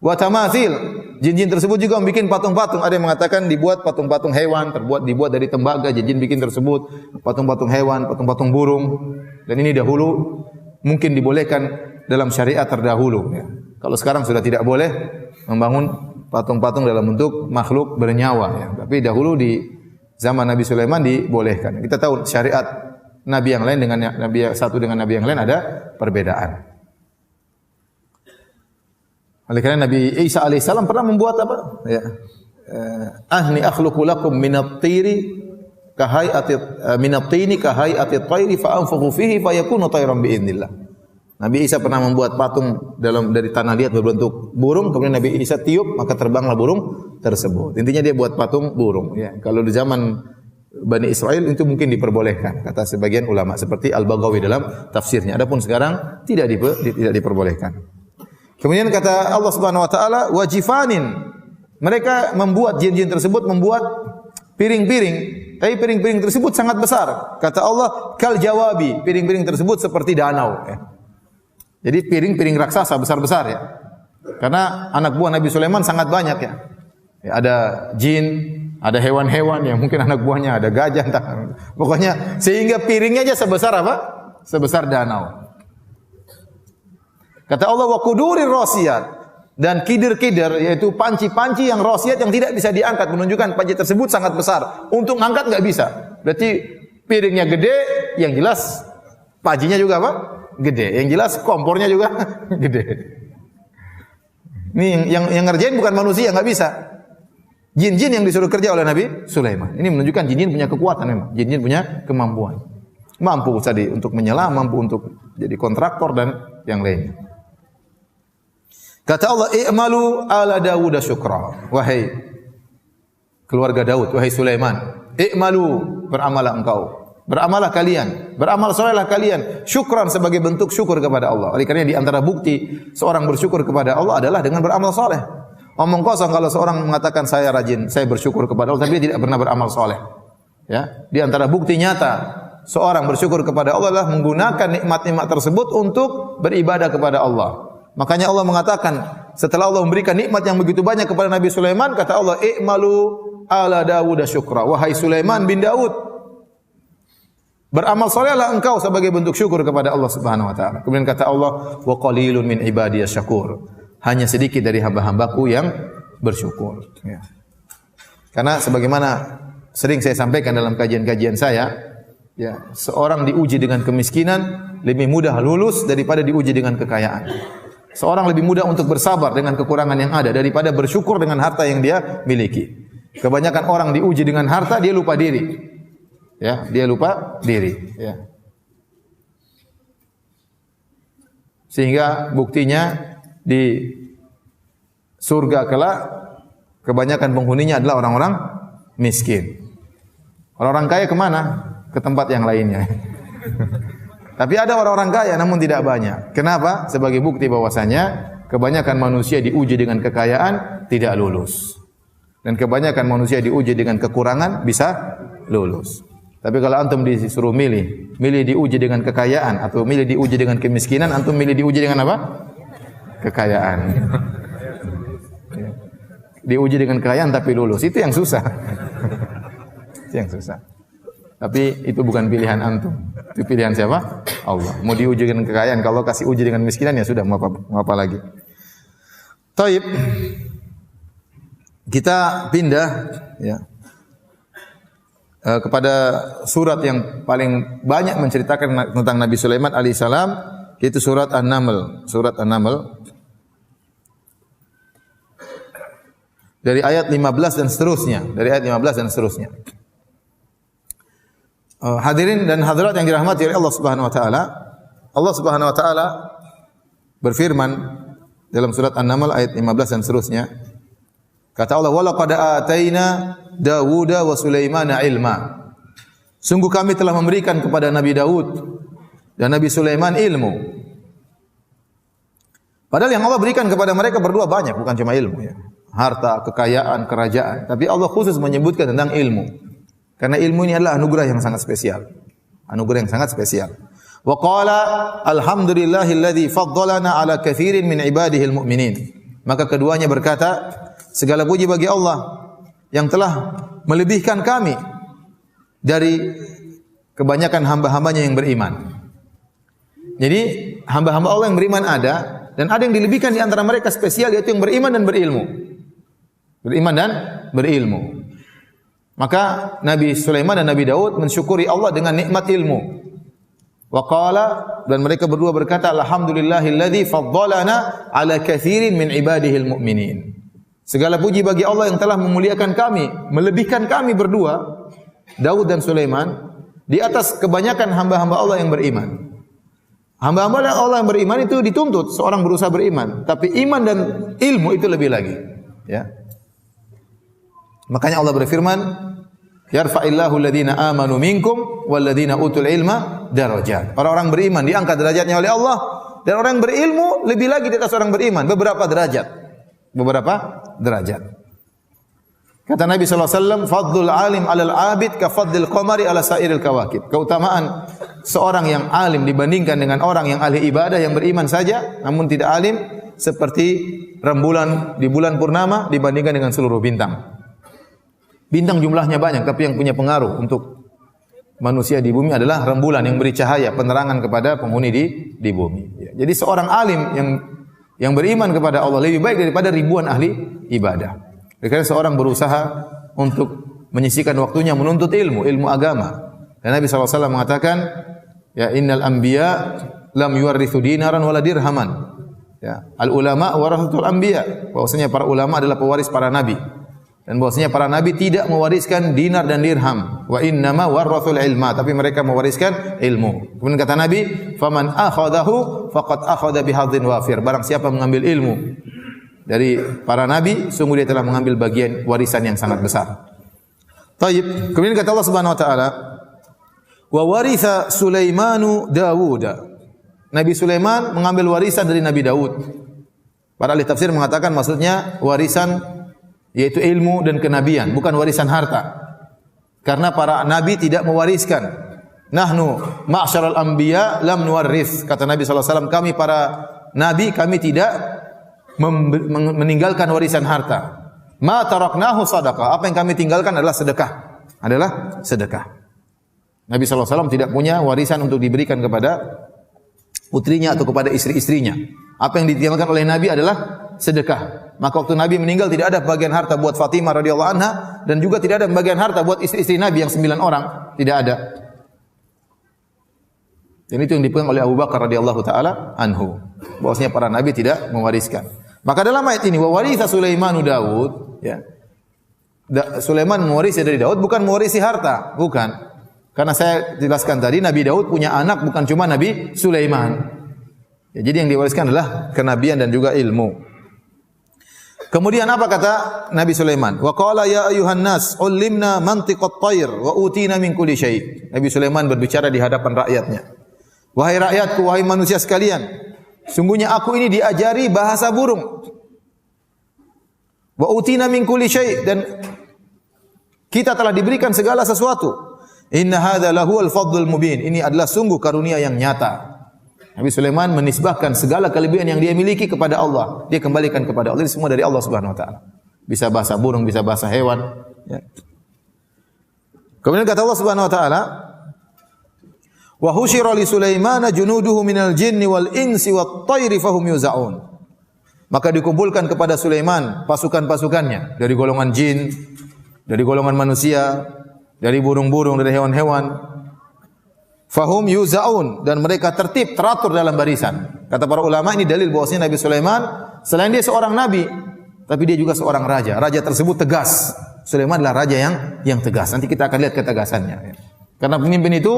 Wa tamathil, jin-jin tersebut juga membuat patung-patung. Ada yang mengatakan dibuat patung-patung hewan, dibuat dari tembaga, jin-jin bikin tersebut, patung-patung hewan, patung-patung burung. Dan ini dahulu mungkin dibolehkan dalam syariat terdahulu. Ya. Kalau sekarang sudah tidak boleh membangun patung-patung dalam bentuk makhluk bernyawa. Ya. Tapi dahulu di zaman Nabi Sulaiman dibolehkan. Kita tahu syariat Nabi yang lain dengan Nabi satu dengan Nabi yang lain ada perbedaan. Oleh karena Nabi Isa alaihissalam pernah membuat apa? Ya. Ahni akhluqu lakum minat-tiri minat-tini kahayati at-tayri fa anfukhu fihi fayakunu tayran biidznillah. Nabi Isa pernah membuat patung dari tanah liat berbentuk burung, kemudian Nabi Isa tiup maka terbanglah burung tersebut. Intinya dia buat patung burung. Ya. Kalau di zaman Bani Israel itu mungkin diperbolehkan, kata sebagian ulama seperti Al-Baghawi dalam tafsirnya. Adapun sekarang tidak diperbolehkan. Kemudian kata Allah Subhanahu wa taala wajifanin. Mereka membuat jin-jin tersebut membuat piring-piring, tapi piring-piring tersebut sangat besar. Kata Allah kal jawabi, piring-piring tersebut seperti danau. Ya. Jadi piring-piring raksasa besar-besar ya. Karena anak buah Nabi Sulaiman sangat banyak ya. Ya ada jin, ada hewan-hewan yang mungkin anak buahnya ada gajah, entah. Pokoknya sehingga piringnya aja sebesar apa? Sebesar danau. Kata Allah wa qudurir rasiyat, dan kidir-kidir yaitu panci-panci yang rasiyat yang tidak bisa diangkat, menunjukkan panci tersebut sangat besar. Untuk angkat enggak bisa. Berarti piringnya gede, yang jelas pancinya juga apa? Gede. Yang jelas kompornya juga gede. Ini yang ngerjain bukan manusia, enggak bisa. Jin-jin yang disuruh kerja oleh Nabi Sulaiman. Ini menunjukkan jin-jin punya kekuatan memang. Jin-jin punya kemampuan. Mampu tadi untuk menyelam, mampu untuk jadi kontraktor dan yang lain. Kata Allah, "I'malu ala Dawud syukra." Wahai keluarga Daud, wahai Sulaiman, i'malu, beramalah engkau. Beramalah kalian, beramal solehlah kalian, syukran sebagai bentuk syukur kepada Allah. Oleh karena di antara bukti seorang bersyukur kepada Allah adalah dengan beramal soleh. Omong kosong kalau seorang mengatakan saya rajin, saya bersyukur kepada Allah, tapi dia tidak pernah beramal soleh. Ya, di antara bukti nyata seorang bersyukur kepada Allah adalah menggunakan nikmat-nikmat tersebut untuk beribadah kepada Allah. Makanya Allah mengatakan setelah Allah memberikan nikmat yang begitu banyak kepada Nabi Sulaiman, kata Allah, "I'malu ala Dawud syukra." Wahai Sulaiman bin Daud, beramal solehlah engkau sebagai bentuk syukur kepada Allah Subhanahu wa taala. Kemudian kata Allah, "Wa qalilun min ibadiyas syakur." Hanya sedikit dari hamba-hambaku yang bersyukur. Ya. Karena sebagaimana sering saya sampaikan dalam kajian-kajian saya, ya, seorang diuji dengan kemiskinan lebih mudah lulus daripada diuji dengan kekayaan. Seorang lebih mudah untuk bersabar dengan kekurangan yang ada daripada bersyukur dengan harta yang dia miliki. Kebanyakan orang diuji dengan harta, dia lupa diri. Ya, dia lupa diri. Ya. Sehingga buktinya di surga kelak kebanyakan penghuninya adalah orang-orang miskin. Orang-orang kaya kemana? Ke tempat yang lainnya. Tapi ada orang-orang kaya namun tidak banyak. Kenapa? Sebagai bukti bahwasanya kebanyakan manusia diuji dengan kekayaan tidak lulus. Dan kebanyakan manusia diuji dengan kekurangan bisa lulus. Tapi kalau antum disuruh milih diuji dengan kekayaan atau milih diuji dengan kemiskinan, antum milih diuji dengan apa? Kekayaan. Diuji dengan kekayaan tapi lulus, itu yang susah. Itu yang susah. Tapi itu bukan pilihan antum. Itu pilihan siapa? Allah. Mau diuji dengan kekayaan, kalau kasih uji dengan miskinan ya sudah, mau apa lagi. Taib. Kita pindah ya kepada surat yang paling banyak menceritakan tentang Nabi Sulaiman alaihissalam, yaitu surat An-Naml. Surat An-Naml dari ayat 15 dan seterusnya. Dari ayat 15 dan seterusnya. Hadirin dan hadirat yang dirahmati oleh Allah Subhanahu wa taala. Allah Subhanahu wa taala berfirman dalam surat An-Naml ayat 15 dan seterusnya. Kata Allah, "Wa laqad ataina Dawuda wa Sulaimana ilma." Sungguh kami telah memberikan kepada Nabi Daud dan Nabi Sulaiman ilmu. Padahal yang Allah berikan kepada mereka berdua banyak, bukan cuma ilmu ya. Harta, kekayaan, kerajaan. Tapi Allah khusus menyebutkan tentang ilmu. Karena ilmu ini adalah anugerah yang sangat spesial. Anugerah yang sangat spesial. Wa qala alhamdulillahilladzi faddalana ala katsirin min ibadihil mu'minin. Maka keduanya berkata, segala puji bagi Allah yang telah melebihkan kami dari kebanyakan hamba-hambanya yang beriman. Jadi hamba-hamba Allah yang beriman ada, dan ada yang dilebihkan di antara mereka spesial, yaitu yang beriman dan berilmu. Beriman dan berilmu. Maka Nabi Sulaiman dan Nabi Daud mensyukuri Allah dengan nikmat ilmu. Wa qala, dan mereka berdua berkata, alhamdulillahilladzi faddalana ala katsirin min ibadihil mu'minin. Segala puji bagi Allah yang telah memuliakan kami, melebihkan kami berdua, Daud dan Sulaiman, di atas kebanyakan hamba-hamba Allah yang beriman. Hamba-hamba Allah yang beriman itu dituntut seorang berusaha beriman, tapi iman dan ilmu itu lebih lagi. Ya. Makanya Allah berfirman, yarfa'illahu alladhina amanu minkum walladhina utul ilma darajat. Orang-orang beriman diangkat derajatnya oleh Allah, dan orang yang berilmu lebih lagi di atas orang beriman, beberapa derajat. Kata Nabi sallallahu alaihi wasallam, fadlul alim 'alal 'abid ka fadlil qamari 'ala sa'iril kawakib. Keutamaan seorang yang alim dibandingkan dengan orang yang ahli ibadah yang beriman saja namun tidak alim, seperti rembulan di bulan purnama dibandingkan dengan seluruh bintang. Bintang jumlahnya banyak, tapi yang punya pengaruh untuk manusia di bumi adalah rembulan yang beri cahaya, penerangan kepada penghuni di bumi. Ya. Jadi seorang alim yang beriman kepada Allah lebih baik daripada ribuan ahli ibadah. Karena seorang berusaha untuk menyisihkan waktunya menuntut ilmu agama. Dan Nabi SAW mengatakan, ya innal anbiya lam yuwarrithu dinaran wala dirhaman. Ya, al ulama warathatul anbiya. Bahwasanya para ulama adalah pewaris para nabi. Dan bahwasanya para nabi tidak mewariskan dinar dan dirham. Wa innama warathul ilma, tapi mereka mewariskan ilmu. Kemudian kata Nabi, faman akhadahu faqad akhadha bihadzin wafir. Barang siapa mengambil ilmu dari para nabi, sungguh dia telah mengambil bagian warisan yang sangat besar. Taib. Kemudian kata Allah Subhanahu wa taala, wa waritha Sulaimanu Dawuda. Nabi Sulaiman mengambil warisan dari Nabi Daud. Para ahli tafsir mengatakan maksudnya warisan yaitu ilmu dan kenabian, bukan warisan harta. Karena para nabi tidak mewariskan. Nahnu ma'syaral anbiya lam nuwarris. Kata Nabi SAW, kami para nabi, kami tidak meninggalkan warisan harta. Ma taraknahu sadaqah. Apa yang kami tinggalkan adalah sedekah. Adalah sedekah. Nabi SAW tidak punya warisan untuk diberikan kepada putrinya atau kepada istri-istrinya. Apa yang ditinggalkan oleh Nabi adalah sedekah. Maka waktu Nabi meninggal tidak ada bagian harta buat Fatimah radhiyallahu anha dan juga tidak ada bagian harta buat istri-istri Nabi yang 9 orang, tidak ada. Dan itu yang dipegang oleh Abu Bakar radhiyallahu taala anhu. Bahwasanya para nabi tidak mewariskan. Maka dalam ayat ini wa waritha Sulaimanu Daud, ya. Sulaiman mewarisi dari Daud, bukan mewarisi harta, bukan. Karena saya jelaskan tadi Nabi Daud punya anak bukan cuma Nabi Sulaiman. Ya, jadi yang diwariskan adalah kenabian dan juga ilmu. Kemudian apa kata Nabi Sulaiman? Wa qala ya ayuhan nas ullimna mantiqat thair wa utina min kulli syai'. Nabi Sulaiman berbicara di hadapan rakyatnya. Wahai rakyatku, wahai manusia sekalian, sungguhnya aku ini diajari bahasa burung. Wa utina min kulli syai', dan kita telah diberikan segala sesuatu. Inna hadza lahuwal fadlul mubin. Ini adalah sungguh karunia yang nyata. Nabi Sulaiman menisbahkan segala kelebihan yang dia miliki kepada Allah. Dia kembalikan kepada Allah. Ini semua dari Allah Subhanahu wa taala. Bisa bahasa burung, bisa bahasa hewan, ya. Kemudian kata Allah Subhanahu wa taala, "Wa husyira li Sulaiman junuduhu minal jinni wal insi wat thairi fahum yuzaun." Maka dikumpulkan kepada Sulaiman pasukan-pasukannya dari golongan jin, dari golongan manusia, dari burung-burung, dari hewan-hewan. Fahum yuzaun, dan mereka tertib, teratur dalam barisan. Kata para ulama ini dalil bahwasanya Nabi Sulaiman selain dia seorang nabi, tapi dia juga seorang raja. Raja tersebut tegas. Sulaiman adalah raja yang tegas. Nanti kita akan lihat ketegasannya. Karena pemimpin itu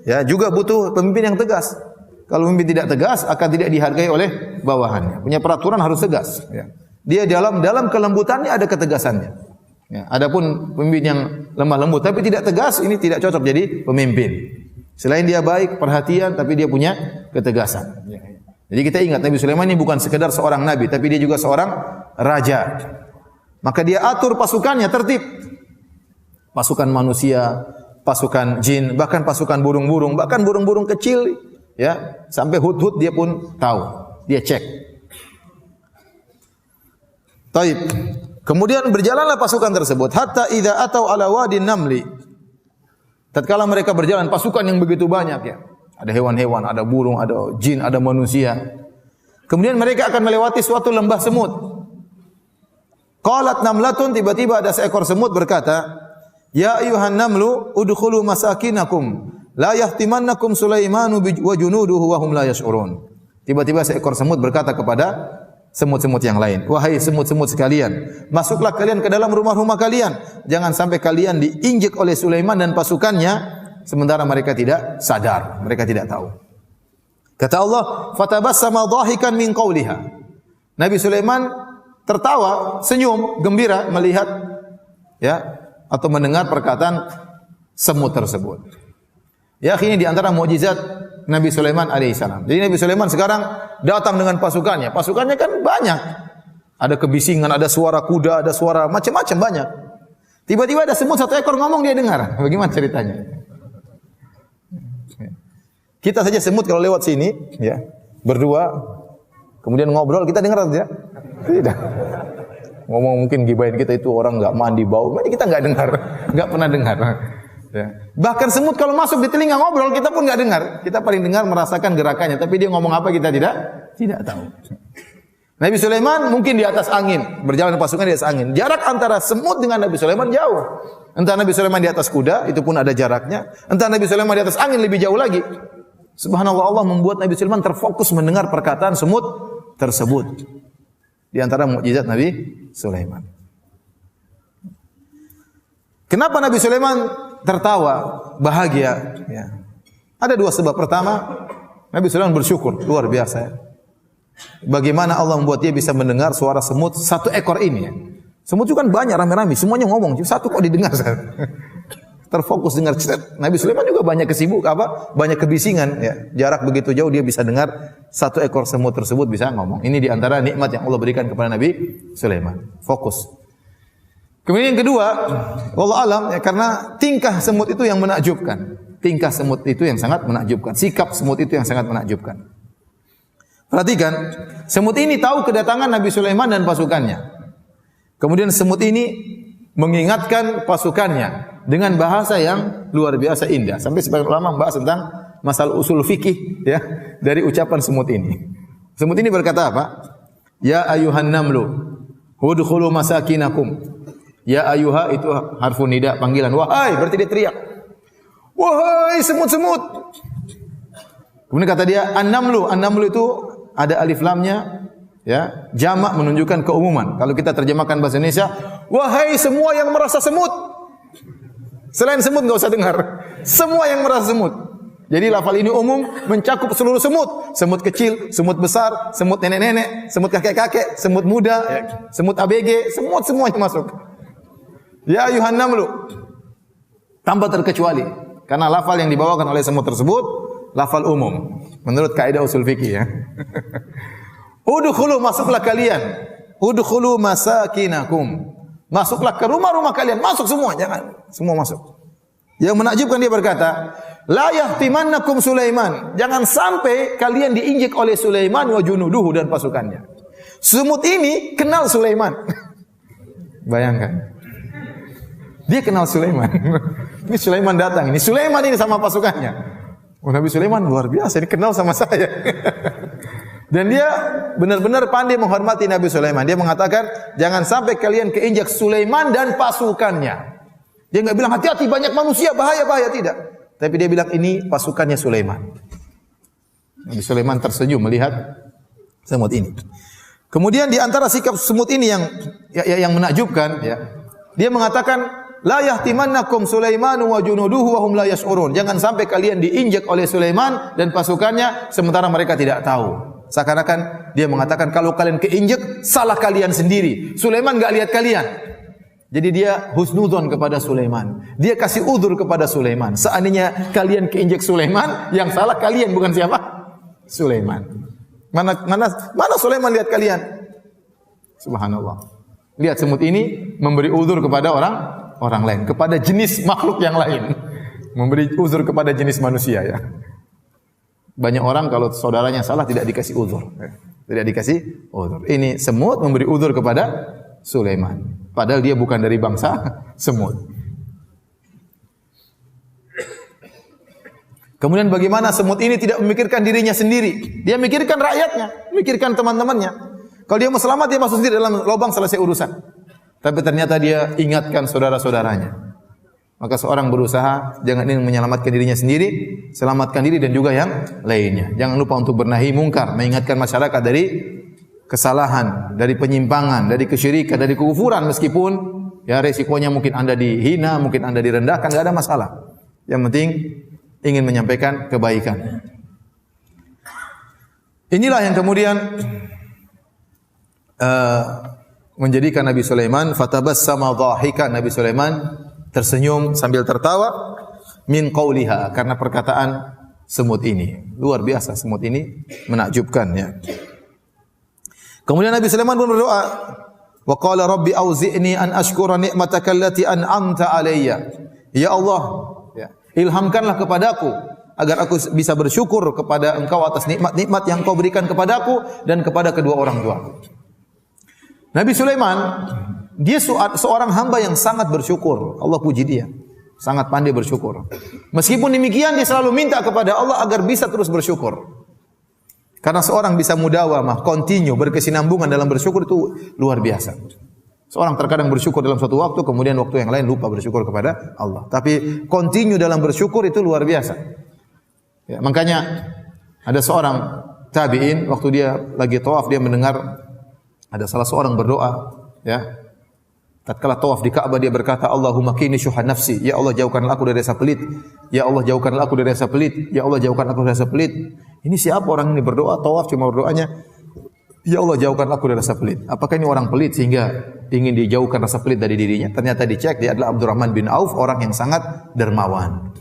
ya juga butuh pemimpin yang tegas. Kalau pemimpin tidak tegas akan tidak dihargai oleh bawahannya. Punya peraturan harus tegas. Ya. Dia dalam kelembutannya ada ketegasannya. Ya. Adapun pemimpin yang lemah lembut tapi tidak tegas, ini tidak cocok jadi pemimpin. Selain dia baik, perhatian, tapi dia punya ketegasan. Jadi kita ingat Nabi Sulaiman ini bukan sekedar seorang nabi, tapi dia juga seorang raja. Maka dia atur pasukannya tertib. Pasukan manusia, pasukan jin, bahkan pasukan burung-burung, bahkan burung-burung kecil, ya, sampai hut-hut dia pun tahu. Dia cek. Taib. Kemudian berjalanlah pasukan tersebut hatta idza atau ala wadin namli. Tatkala mereka berjalan, pasukan yang begitu banyak, ya. Ada hewan-hewan, ada burung, ada jin, ada manusia. Kemudian mereka akan melewati suatu lembah semut. Qalat namlatun, tiba-tiba ada seekor semut berkata, "Ya ayuhan namlu, udkhulu masakinakum, la yahtimannakum Sulaimanu wa junuduhu wa hum la yash'urun." Tiba-tiba seekor semut berkata kepada semut-semut yang lain, "Wahai semut-semut sekalian, masuklah kalian ke dalam rumah-rumah kalian. Jangan sampai kalian diinjek oleh Sulaiman dan pasukannya sementara mereka tidak sadar, mereka tidak tahu." Kata Allah, "Fatabassama dhahikan min qawliha." Nabi Sulaiman tertawa, senyum, gembira melihat, ya, atau mendengar perkataan semut tersebut. Ya, ini di antara mukjizat Nabi Sulaiman alaihissalam. Jadi Nabi Sulaiman sekarang datang dengan pasukannya. Pasukannya kan banyak. Ada kebisingan, ada suara kuda, ada suara macam-macam banyak. Tiba-tiba ada semut satu ekor ngomong, dia dengar. Bagaimana ceritanya? Kita saja semut kalau lewat sini, ya, berdua, kemudian ngobrol, kita dengar tidak? Tidak. ngomong mungkin gibahin kita itu orang enggak mandi bau, kita enggak dengar, enggak pernah dengar. Ya. Bahkan semut kalau masuk di telinga ngobrol kita pun enggak dengar. Kita paling dengar merasakan gerakannya, tapi dia ngomong apa kita tidak tahu. Nabi Sulaiman mungkin di atas angin, berjalan pasukan di atas angin. Jarak antara semut dengan Nabi Sulaiman jauh. Entah Nabi Sulaiman di atas kuda, itu pun ada jaraknya. Entah Nabi Sulaiman di atas angin lebih jauh lagi. Subhanallah, Allah membuat Nabi Sulaiman terfokus mendengar perkataan semut tersebut. Di antara mukjizat Nabi Sulaiman. Kenapa Nabi Sulaiman tertawa, bahagia? Ya. Ada dua sebab. Pertama, Nabi Sulaiman bersyukur, luar biasa. Bagaimana Allah membuat dia bisa mendengar suara semut satu ekor ini. Ya. Semut itu kan banyak, rame-rame, semuanya ngomong, satu kok didengar. Terfokus dengar. Nabi Sulaiman juga banyak banyak kebisingan. Ya. Jarak begitu jauh dia bisa dengar satu ekor semut tersebut bisa ngomong. Ini di antara nikmat yang Allah berikan kepada Nabi Sulaiman. Fokus. Kemudian yang kedua, wallahu alam, ya, karena tingkah semut itu yang menakjubkan. Tingkah semut itu yang sangat menakjubkan. Sikap semut itu yang sangat menakjubkan. Perhatikan, semut ini tahu kedatangan Nabi Sulaiman dan pasukannya. Kemudian semut ini mengingatkan pasukannya dengan bahasa yang luar biasa indah. Sampai sebagian ulama membahas tentang masalah usul fikih ya dari ucapan semut ini. Semut ini berkata apa? Ya ayuhan namlu udkhulu masakinakum. Ya ayuha itu harfu nida, panggilan. Wahai, berarti dia teriak. Wahai semut-semut. Kemudian kata dia an-namlu. An-namlu itu ada alif lamnya ya, jamak menunjukkan keumuman. Kalau kita terjemahkan bahasa Indonesia, wahai semua yang merasa semut. Selain semut enggak usah dengar. Semua yang merasa semut. Jadi lafal ini umum mencakup seluruh semut. Semut kecil, semut besar, semut nenek-nenek, semut kakek-kakek, semut muda, semut ABG, semuanya masuk. Ya ayuhan namlu. Tanpa terkecuali. Karena lafal yang dibawakan oleh semut tersebut lafal umum menurut kaidah usul fikih ya. Udkhulu, masuklah kalian. Udkhulu masakinakum. Masuklah ke rumah-rumah kalian. Masuk semua, jangan semua masuk. Yang menakjubkan dia berkata, la yahtimannakum Sulaiman. Jangan sampai kalian diinjek oleh Sulaiman wa junuduhu dan pasukannya. Semut ini kenal Sulaiman. Bayangkan. Dia kenal Sulaiman. Ini Sulaiman datang. Ini Sulaiman ini sama pasukannya. Oh, Nabi Sulaiman luar biasa. Ini kenal sama saya. Dan dia benar-benar pandai menghormati Nabi Sulaiman. Dia mengatakan, jangan sampai kalian keinjak Sulaiman dan pasukannya. Dia enggak bilang hati-hati banyak manusia, bahaya-bahaya, tidak. Tapi dia bilang ini pasukannya Sulaiman. Nabi Sulaiman tersenyum melihat semut ini. Kemudian di antara sikap semut ini yang menakjubkan ya. Dia mengatakan la yahtimannakum Sulaiman wa junuduhu wa hum la yash'urun. Jangan sampai kalian diinjak oleh Sulaiman dan pasukannya sementara mereka tidak tahu. Seakan-akan dia mengatakan kalau kalian keinjek salah kalian sendiri. Sulaiman enggak lihat kalian. Jadi dia husnudzon kepada Sulaiman. Dia kasih udzur kepada Sulaiman. Seandainya kalian keinjek Sulaiman, yang salah kalian bukan siapa? Sulaiman. Mana Sulaiman lihat kalian? Subhanallah. Lihat semut ini memberi udzur kepada orang lain, kepada jenis makhluk yang lain. Memberi udzur kepada jenis manusia ya. Banyak orang kalau saudaranya salah tidak dikasih udzur. Tidak dikasih udzur. Ini semut memberi udzur kepada Sulaiman. Padahal dia bukan dari bangsa semut. Kemudian bagaimana semut ini tidak memikirkan dirinya sendiri. Dia memikirkan rakyatnya, memikirkan teman-temannya. Kalau dia mau selamat, dia masuk sendiri dalam lubang, selesai urusan. Tapi ternyata dia ingatkan saudara-saudaranya. Maka seorang berusaha jangan ingin menyelamatkan dirinya sendiri, selamatkan diri dan juga yang lainnya. Jangan lupa untuk bernahi mungkar, mengingatkan masyarakat dari kesalahan, dari penyimpangan, dari kesyirikan, dari kekufuran, meskipun ya resikonya mungkin Anda dihina, mungkin Anda direndahkan, enggak ada masalah. Yang penting ingin menyampaikan kebaikan. Inilah yang kemudian menjadikan Nabi Sulaiman fatabassama dhahikan. Nabi Sulaiman tersenyum sambil tertawa min qauliha, karena perkataan semut ini. Luar biasa semut ini, menakjubkan ya. Kemudian Nabi Sulaiman pun berdoa, wa qala rabbi auzi'ni an ashkura ni'mataka allati an'amta alayya. Ya Allah, ya, ilhamkanlah kepadaku agar aku bisa bersyukur kepada Engkau atas nikmat-nikmat yang Kau berikan kepadaku dan kepada kedua orang tuaku. Nabi Sulaiman, dia seorang hamba yang sangat bersyukur. Allah puji dia. Sangat pandai bersyukur. Meskipun demikian, dia selalu minta kepada Allah agar bisa terus bersyukur. Karena seorang bisa mudawamah, continue, berkesinambungan dalam bersyukur itu luar biasa. Seorang terkadang bersyukur dalam suatu waktu, kemudian waktu yang lain lupa bersyukur kepada Allah. Tapi continue dalam bersyukur itu luar biasa. Ya, makanya ada seorang tabi'in, waktu dia lagi tawaf, dia mendengar ada salah seorang berdoa, ya. Tatkala tawaf di Ka'bah dia berkata, Allahumma qini syuhan nafsi, ya Allah jauhkanlah aku dari rasa pelit. Ya Allah jauhkanlah aku dari rasa pelit. Ya Allah jauhkanlah aku dari rasa pelit. Ini siapa orang ini berdoa tawaf cuma berdoanya, ya Allah jauhkanlah aku dari rasa pelit. Apakah ini orang pelit sehingga ingin dijauhkan rasa pelit dari dirinya? Ternyata dicek dia adalah Abdurrahman bin Auf, orang yang sangat dermawan.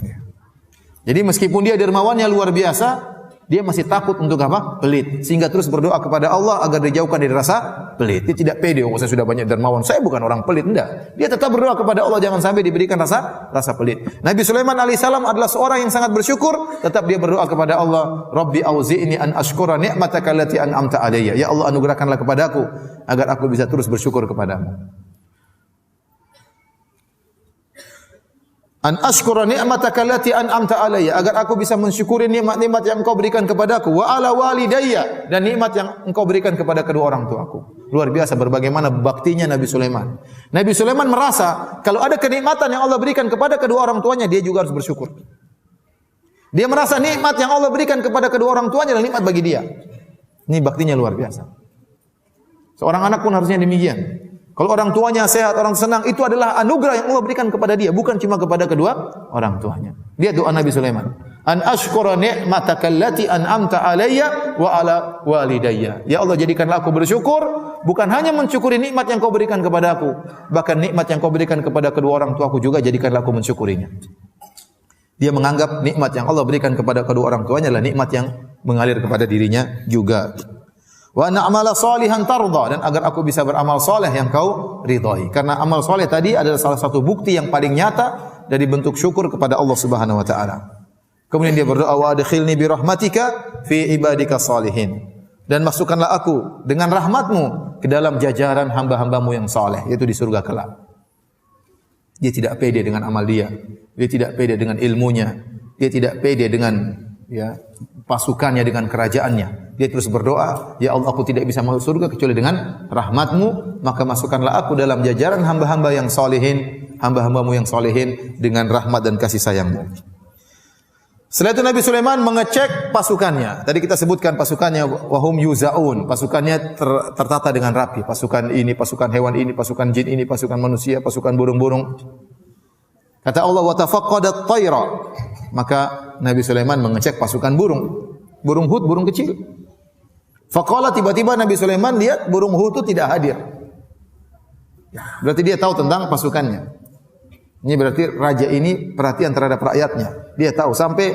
Jadi meskipun dia dermawannya luar biasa, dia masih takut untuk apa? Pelit. Sehingga terus berdoa kepada Allah agar dijauhkan dari rasa pelit. Dia tidak pede, oh saya sudah banyak dermawan, saya bukan orang pelit. Tidak. Dia tetap berdoa kepada Allah jangan sampai diberikan rasa pelit. Nabi Sulaiman alaihissalam adalah seorang yang sangat bersyukur, tetap dia berdoa kepada Allah, Rabbi auzi'ni an ashkura ni'mataka allati an'amta alayya. Ya Allah anugerahkanlah kepadaku agar aku bisa terus bersyukur kepadamu. An ashkura ni'mataka allati an'amta alayya, agar aku bisa mensyukuri nikmat-nikmat yang Engkau berikan kepadaku, wa ala walidayya, dan nikmat yang Engkau berikan kepada kedua orang tuaku. Luar biasa bagaimana baktinya Nabi Sulaiman. Nabi Sulaiman merasa kalau ada kenikmatan yang Allah berikan kepada kedua orang tuanya, dia juga harus bersyukur. Dia merasa nikmat yang Allah berikan kepada kedua orang tuanya adalah nikmat bagi dia. Ini baktinya luar biasa. Seorang anak pun harusnya demikian. Kalau orang tuanya sehat, orang senang, itu adalah anugerah yang Allah berikan kepada dia, bukan cuma kepada kedua orang tuanya. Lihat doa Nabi Sulaiman. An ashkura ni'mataka allati an'amta alayya wa ala walidayya. Ya Allah jadikanlah aku bersyukur, bukan hanya mensyukuri nikmat yang Kau berikan kepada aku, bahkan nikmat yang Kau berikan kepada kedua orang tuaku juga jadikanlah aku mensyukurinya. Dia menganggap nikmat yang Allah berikan kepada kedua orang tuanya adalah nikmat yang mengalir kepada dirinya juga. Wa na'mala salihan tarda, dan agar aku bisa beramal saleh yang Kau ridhai. Karena amal saleh tadi adalah salah satu bukti yang paling nyata dari bentuk syukur kepada Allah Subhanahu wa taala. Kemudian dia berdoa, wa adkhilni bi rahmatika fi ibadika salihin, dan masukkanlah aku dengan rahmat-Mu ke dalam jajaran hamba-hamba-Mu yang saleh, yaitu di surga kelak. Dia tidak pede dengan amal dia tidak pede dengan ilmunya, dia tidak pede dengan pasukannya, dengan kerajaannya. Dia terus berdoa, ya Allah aku tidak bisa masuk surga kecuali dengan rahmat-Mu, maka masukkanlah aku dalam jajaran hamba-hamba yang salihin, hamba-hamba-Mu yang salihin dengan rahmat dan kasih sayang-Mu. Setelah itu Nabi Sulaiman mengecek pasukannya. Tadi kita sebutkan pasukannya, wahum yuzaun, pasukannya tertata dengan rapi. Pasukan ini, pasukan hewan ini, pasukan jin ini, pasukan manusia, pasukan burung-burung. Kata Allah, wa tafaqqadat tayra. Maka Nabi Sulaiman mengecek pasukan burung. Burung hut, burung kecil. Faqala, tiba-tiba Nabi Sulaiman lihat burung hut itu tidak hadir. Berarti dia tahu tentang pasukannya. Ini berarti raja ini perhatian terhadap rakyatnya. Dia tahu sampai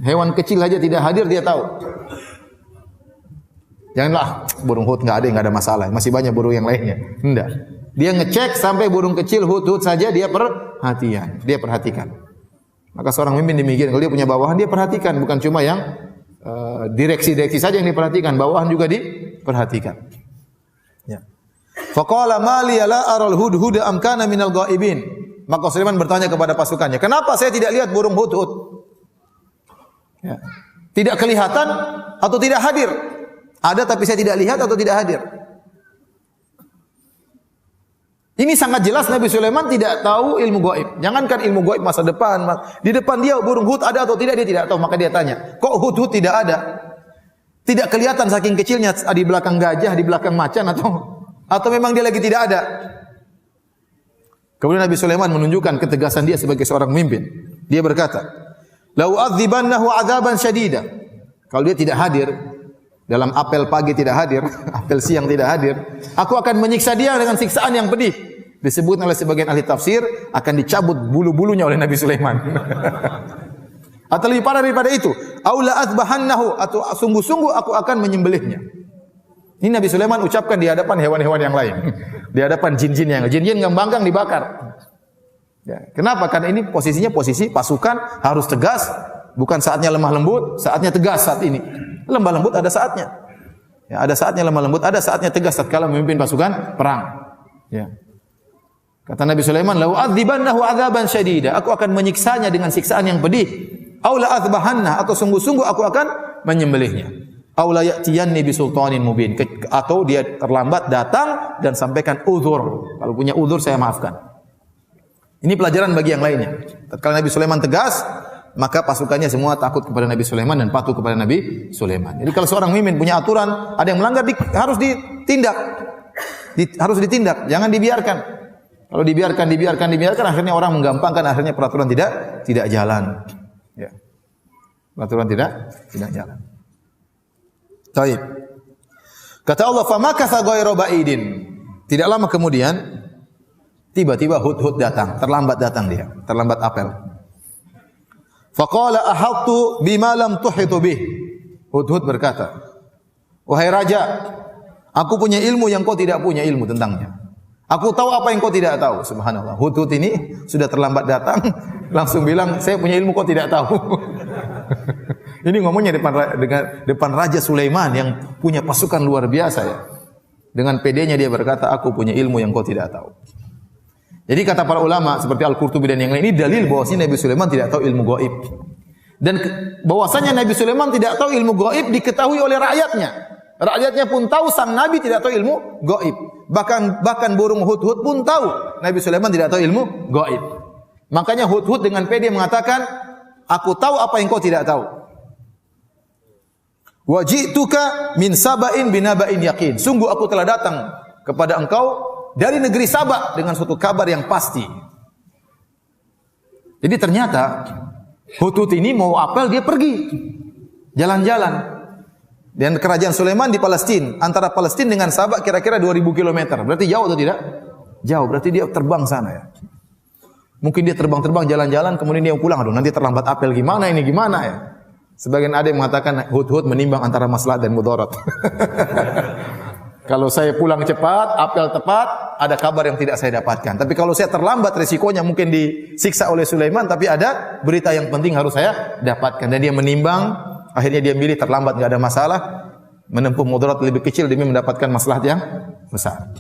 hewan kecil saja tidak hadir dia tahu. Janganlah burung hut enggak ada masalah. Masih banyak burung yang lainnya. Enggak. Dia ngecek sampai burung kecil hut saja dia perhatian. Dia perhatikan. Maka seorang pemimpin demikian, kalau dia punya bawahan dia perhatikan, bukan cuma yang direksi-direksi saja yang diperhatikan, bawahan juga diperhatikan. Ya. Faqala ma li la aral hudhuda am kana minal ghaibin. Maka Sulaiman bertanya kepada pasukannya, kenapa saya tidak lihat burung hudhud? Ya. Tidak kelihatan atau tidak hadir? Ada tapi saya tidak lihat atau tidak hadir? Ini sangat jelas Nabi Sulaiman tidak tahu ilmu gaib. Jangankan ilmu gaib masa depan, di depan dia burung hud ada atau tidak dia tidak tahu. Maka dia tanya, kok hud tidak ada? Tidak kelihatan saking kecilnya, di belakang gajah, di belakang macan atau memang dia lagi tidak ada? Kemudian Nabi Sulaiman menunjukkan ketegasan dia sebagai seorang pemimpin. Dia berkata, "Lau adzibannahu adzaban syadida." Kalau dia tidak hadir, dalam apel pagi tidak hadir, apel siang tidak hadir, aku akan menyiksa dia dengan siksaan yang pedih. Disebut oleh sebagian ahli tafsir akan dicabut bulu-bulunya oleh Nabi Sulaiman. Atau lebih parah daripada itu, aula azbahannahu, atau sungguh-sungguh aku akan menyembelihnya. Ini Nabi Sulaiman ucapkan di hadapan hewan-hewan yang lain. Di hadapan jin-jin yang lain. Jin-jin ngembangkang dibakar. Ya. Kenapa? Karena ini posisinya posisi pasukan harus tegas. Bukan saatnya lemah lembut, saatnya tegas saat ini. Lemah lembut ada saatnya. Ya, ada saatnya lemah lembut, ada saatnya tegas tatkala memimpin pasukan perang. Ya. Kata Nabi Sulaiman, "Lau adzibannahu adzaban syadida." Aku akan menyiksanya dengan siksaan yang pedih. Au la adzbahanna, atau sungguh-sungguh aku akan menyembelihnya. Au la ya'tiyanni bisultanin mubin, atau dia terlambat datang dan sampaikan uzur. Kalau punya uzur saya maafkan. Ini pelajaran bagi yang lainnya. Tatkala Nabi Sulaiman tegas, maka pasukannya semua takut kepada Nabi Sulaiman dan patuh kepada Nabi Sulaiman. Jadi kalau seorang pemimpin punya aturan, ada yang melanggar harus ditindak. Harus ditindak, jangan dibiarkan. Kalau dibiarkan akhirnya orang menggampangkan, akhirnya peraturan tidak jalan. Ya. Peraturan tidak jalan. Baik. Kata Allah, "Famakatha ghairu ba'idin." Tidak lama kemudian tiba-tiba Hudhud datang, terlambat datang dia, terlambat apel. Faqala ahattu bima lam tuhitu bih. Hudhud berkata, "Wahai raja, aku punya ilmu yang kau tidak punya ilmu tentangnya. Aku tahu apa yang kau tidak tahu." Subhanallah. Hudhud ini sudah terlambat datang, langsung bilang, "Saya punya ilmu kau tidak tahu." Ini ngomongnya depan Raja Sulaiman yang punya pasukan luar biasa ya. Dengan pedenya dia berkata, "Aku punya ilmu yang kau tidak tahu." Jadi kata para ulama seperti Al-Qurtubi dan yang lain, ini dalil bahwasanya Nabi Sulaiman tidak tahu ilmu gaib. Dan bahwasanya Nabi Sulaiman tidak tahu ilmu gaib diketahui oleh rakyatnya. Rakyatnya pun tahu sang Nabi tidak tahu ilmu gaib. Bahkan burung Hudhud pun tahu Nabi Sulaiman tidak tahu ilmu gaib. Makanya Hudhud dengan pede mengatakan, "Aku tahu apa yang kau tidak tahu." Wajituka min saba'in binaba'in yakin. Sungguh aku telah datang kepada engkau dari negeri Saba dengan suatu kabar yang pasti. Jadi ternyata Hudhud ini mau apel, dia pergi jalan-jalan. Dan kerajaan Sulaiman di Palestina, antara Palestina dengan Saba kira-kira 2000 km. Berarti jauh atau tidak? Jauh, berarti dia terbang sana ya. Mungkin dia terbang-terbang jalan-jalan kemudian dia pulang, aduh nanti terlambat apel gimana ya. Sebagian ada yang mengatakan Hudhud menimbang antara maslahat dan mudarat. Kalau saya pulang cepat, apel tepat, ada kabar yang tidak saya dapatkan. Tapi kalau saya terlambat, resikonya mungkin disiksa oleh Sulaiman, tapi ada berita yang penting harus saya dapatkan. Dan dia menimbang, akhirnya dia milih terlambat, enggak ada masalah, menempuh mudarat lebih kecil demi mendapatkan maslahat yang besar.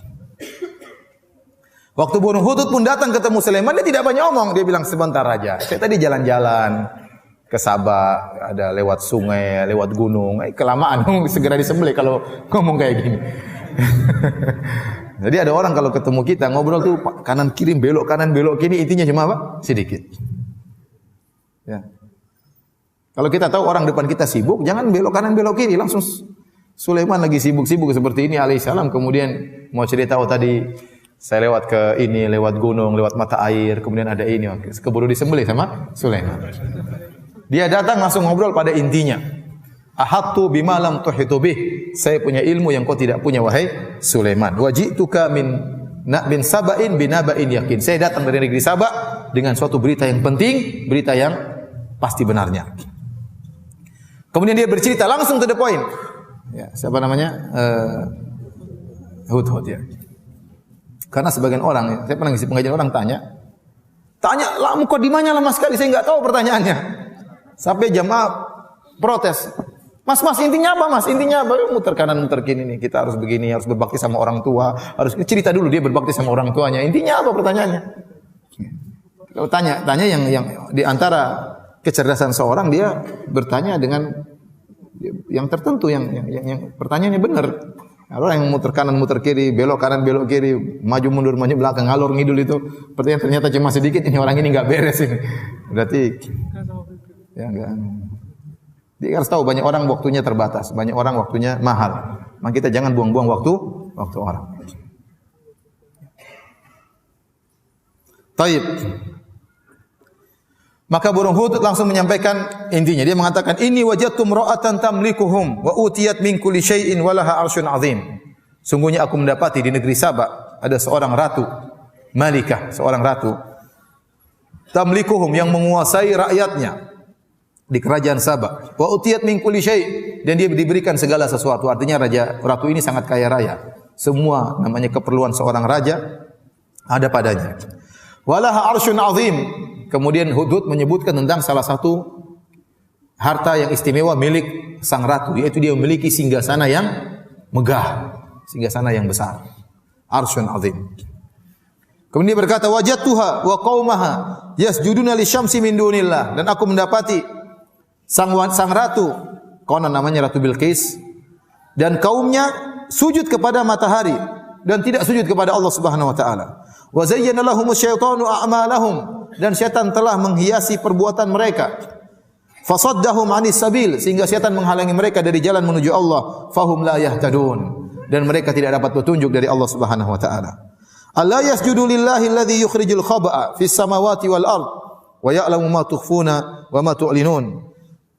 Waktu burung Hudhud pun datang ketemu Sulaiman, dia tidak banyak omong. Dia bilang, "Sebentar raja, saya tadi jalan-jalan ke Sabah, ada lewat sungai, lewat gunung, kelamaan segera disembelih kalau ngomong kayak gini." Jadi ada orang kalau ketemu kita ngobrol tuh kanan kiri belok kiri, intinya cuma apa? Sedikit. Ya. Kalau kita tahu orang depan kita sibuk, jangan belok kanan belok kiri, langsung Sulaiman lagi sibuk-sibuk seperti ini alaihissalam, kemudian mau cerita tadi saya lewat ke ini, lewat gunung, lewat mata air, kemudian ada ini, keburu disembelih sama Sulaiman. Dia datang langsung ngobrol pada intinya. Ahattu bima lam tuhitu bih. Saya punya ilmu yang kau tidak punya wahai Sulaiman. Wajituka min saba'in binaba'in yakin. Saya datang dari negeri Sabah dengan suatu berita yang penting, berita yang pasti benarnya. Kemudian dia bercerita langsung to the point. Ya, siapa namanya? Hudhud ya. Karena sebagian orang, saya pernah ngisi pengajian orang tanya, lah mukadimahnya lama sekali, saya enggak tahu pertanyaannya. Sampai jamaah protes. Mas, intinya apa mas? Intinya apa? Muter kanan, muter kiri nih. Kita harus begini, harus berbakti sama orang tua. Harus cerita dulu dia berbakti sama orang tuanya. Intinya apa pertanyaannya? Kalau tanya yang di antara kecerdasan seorang, dia bertanya dengan yang tertentu, yang pertanyaannya benar. Kalau yang muter kanan, muter kiri, belok kanan, belok kiri, maju mundur, maju belakang, ngalor ngidul itu, pertanyaan ternyata cuma sedikit. Ini orang ini nggak beres ini. Berarti ya enggak. Dia harus tahu banyak orang waktunya terbatas, banyak orang waktunya mahal. Maka kita jangan buang-buang waktu orang. Taib. Maka burung Hudhud langsung menyampaikan intinya. Dia mengatakan, "Inni wajadtu imra'atan tamlikuhum wa utiyat min kulli syai'in wa laha 'arsyun 'azim." Sungguhnya aku mendapati di negeri Sabah ada seorang ratu, malikah, seorang ratu. Tamlikuhum, yang menguasai rakyatnya di kerajaan Sabah. Wa utiyat min kulli syai', dan dia diberikan segala sesuatu. Artinya ratu ini sangat kaya raya. Semua namanya keperluan seorang raja ada padanya. Walaha 'arsyun 'azim. Kemudian Hudhud menyebutkan tentang salah satu harta yang istimewa milik sang ratu, yaitu dia memiliki singgasana yang megah, singgasana yang besar. Arsyun azim. Kemudian dia berkata, wajadtuha wa qaumaha yasjuduna lisyamsi min dunillah, dan aku mendapati sang ratu, konon namanya Ratu Bilqis, dan kaumnya sujud kepada matahari dan tidak sujud kepada Allah Subhanahu wa taala. Wa zayyana lahumus syaitanu a'malahum, dan syaitan telah menghiasi perbuatan mereka. Fasaddahum 'anis sabil, sehingga syaitan menghalangi mereka dari jalan menuju Allah. Fahum la yahtadun, dan mereka tidak dapat petunjuk dari Allah Subhanahu wa taala. Alla yasjudu lillahi alladhi yukhrijul khaba'a fis samawati wal ard wa ya'lamu ma tukhfuna wa ma tu'linun.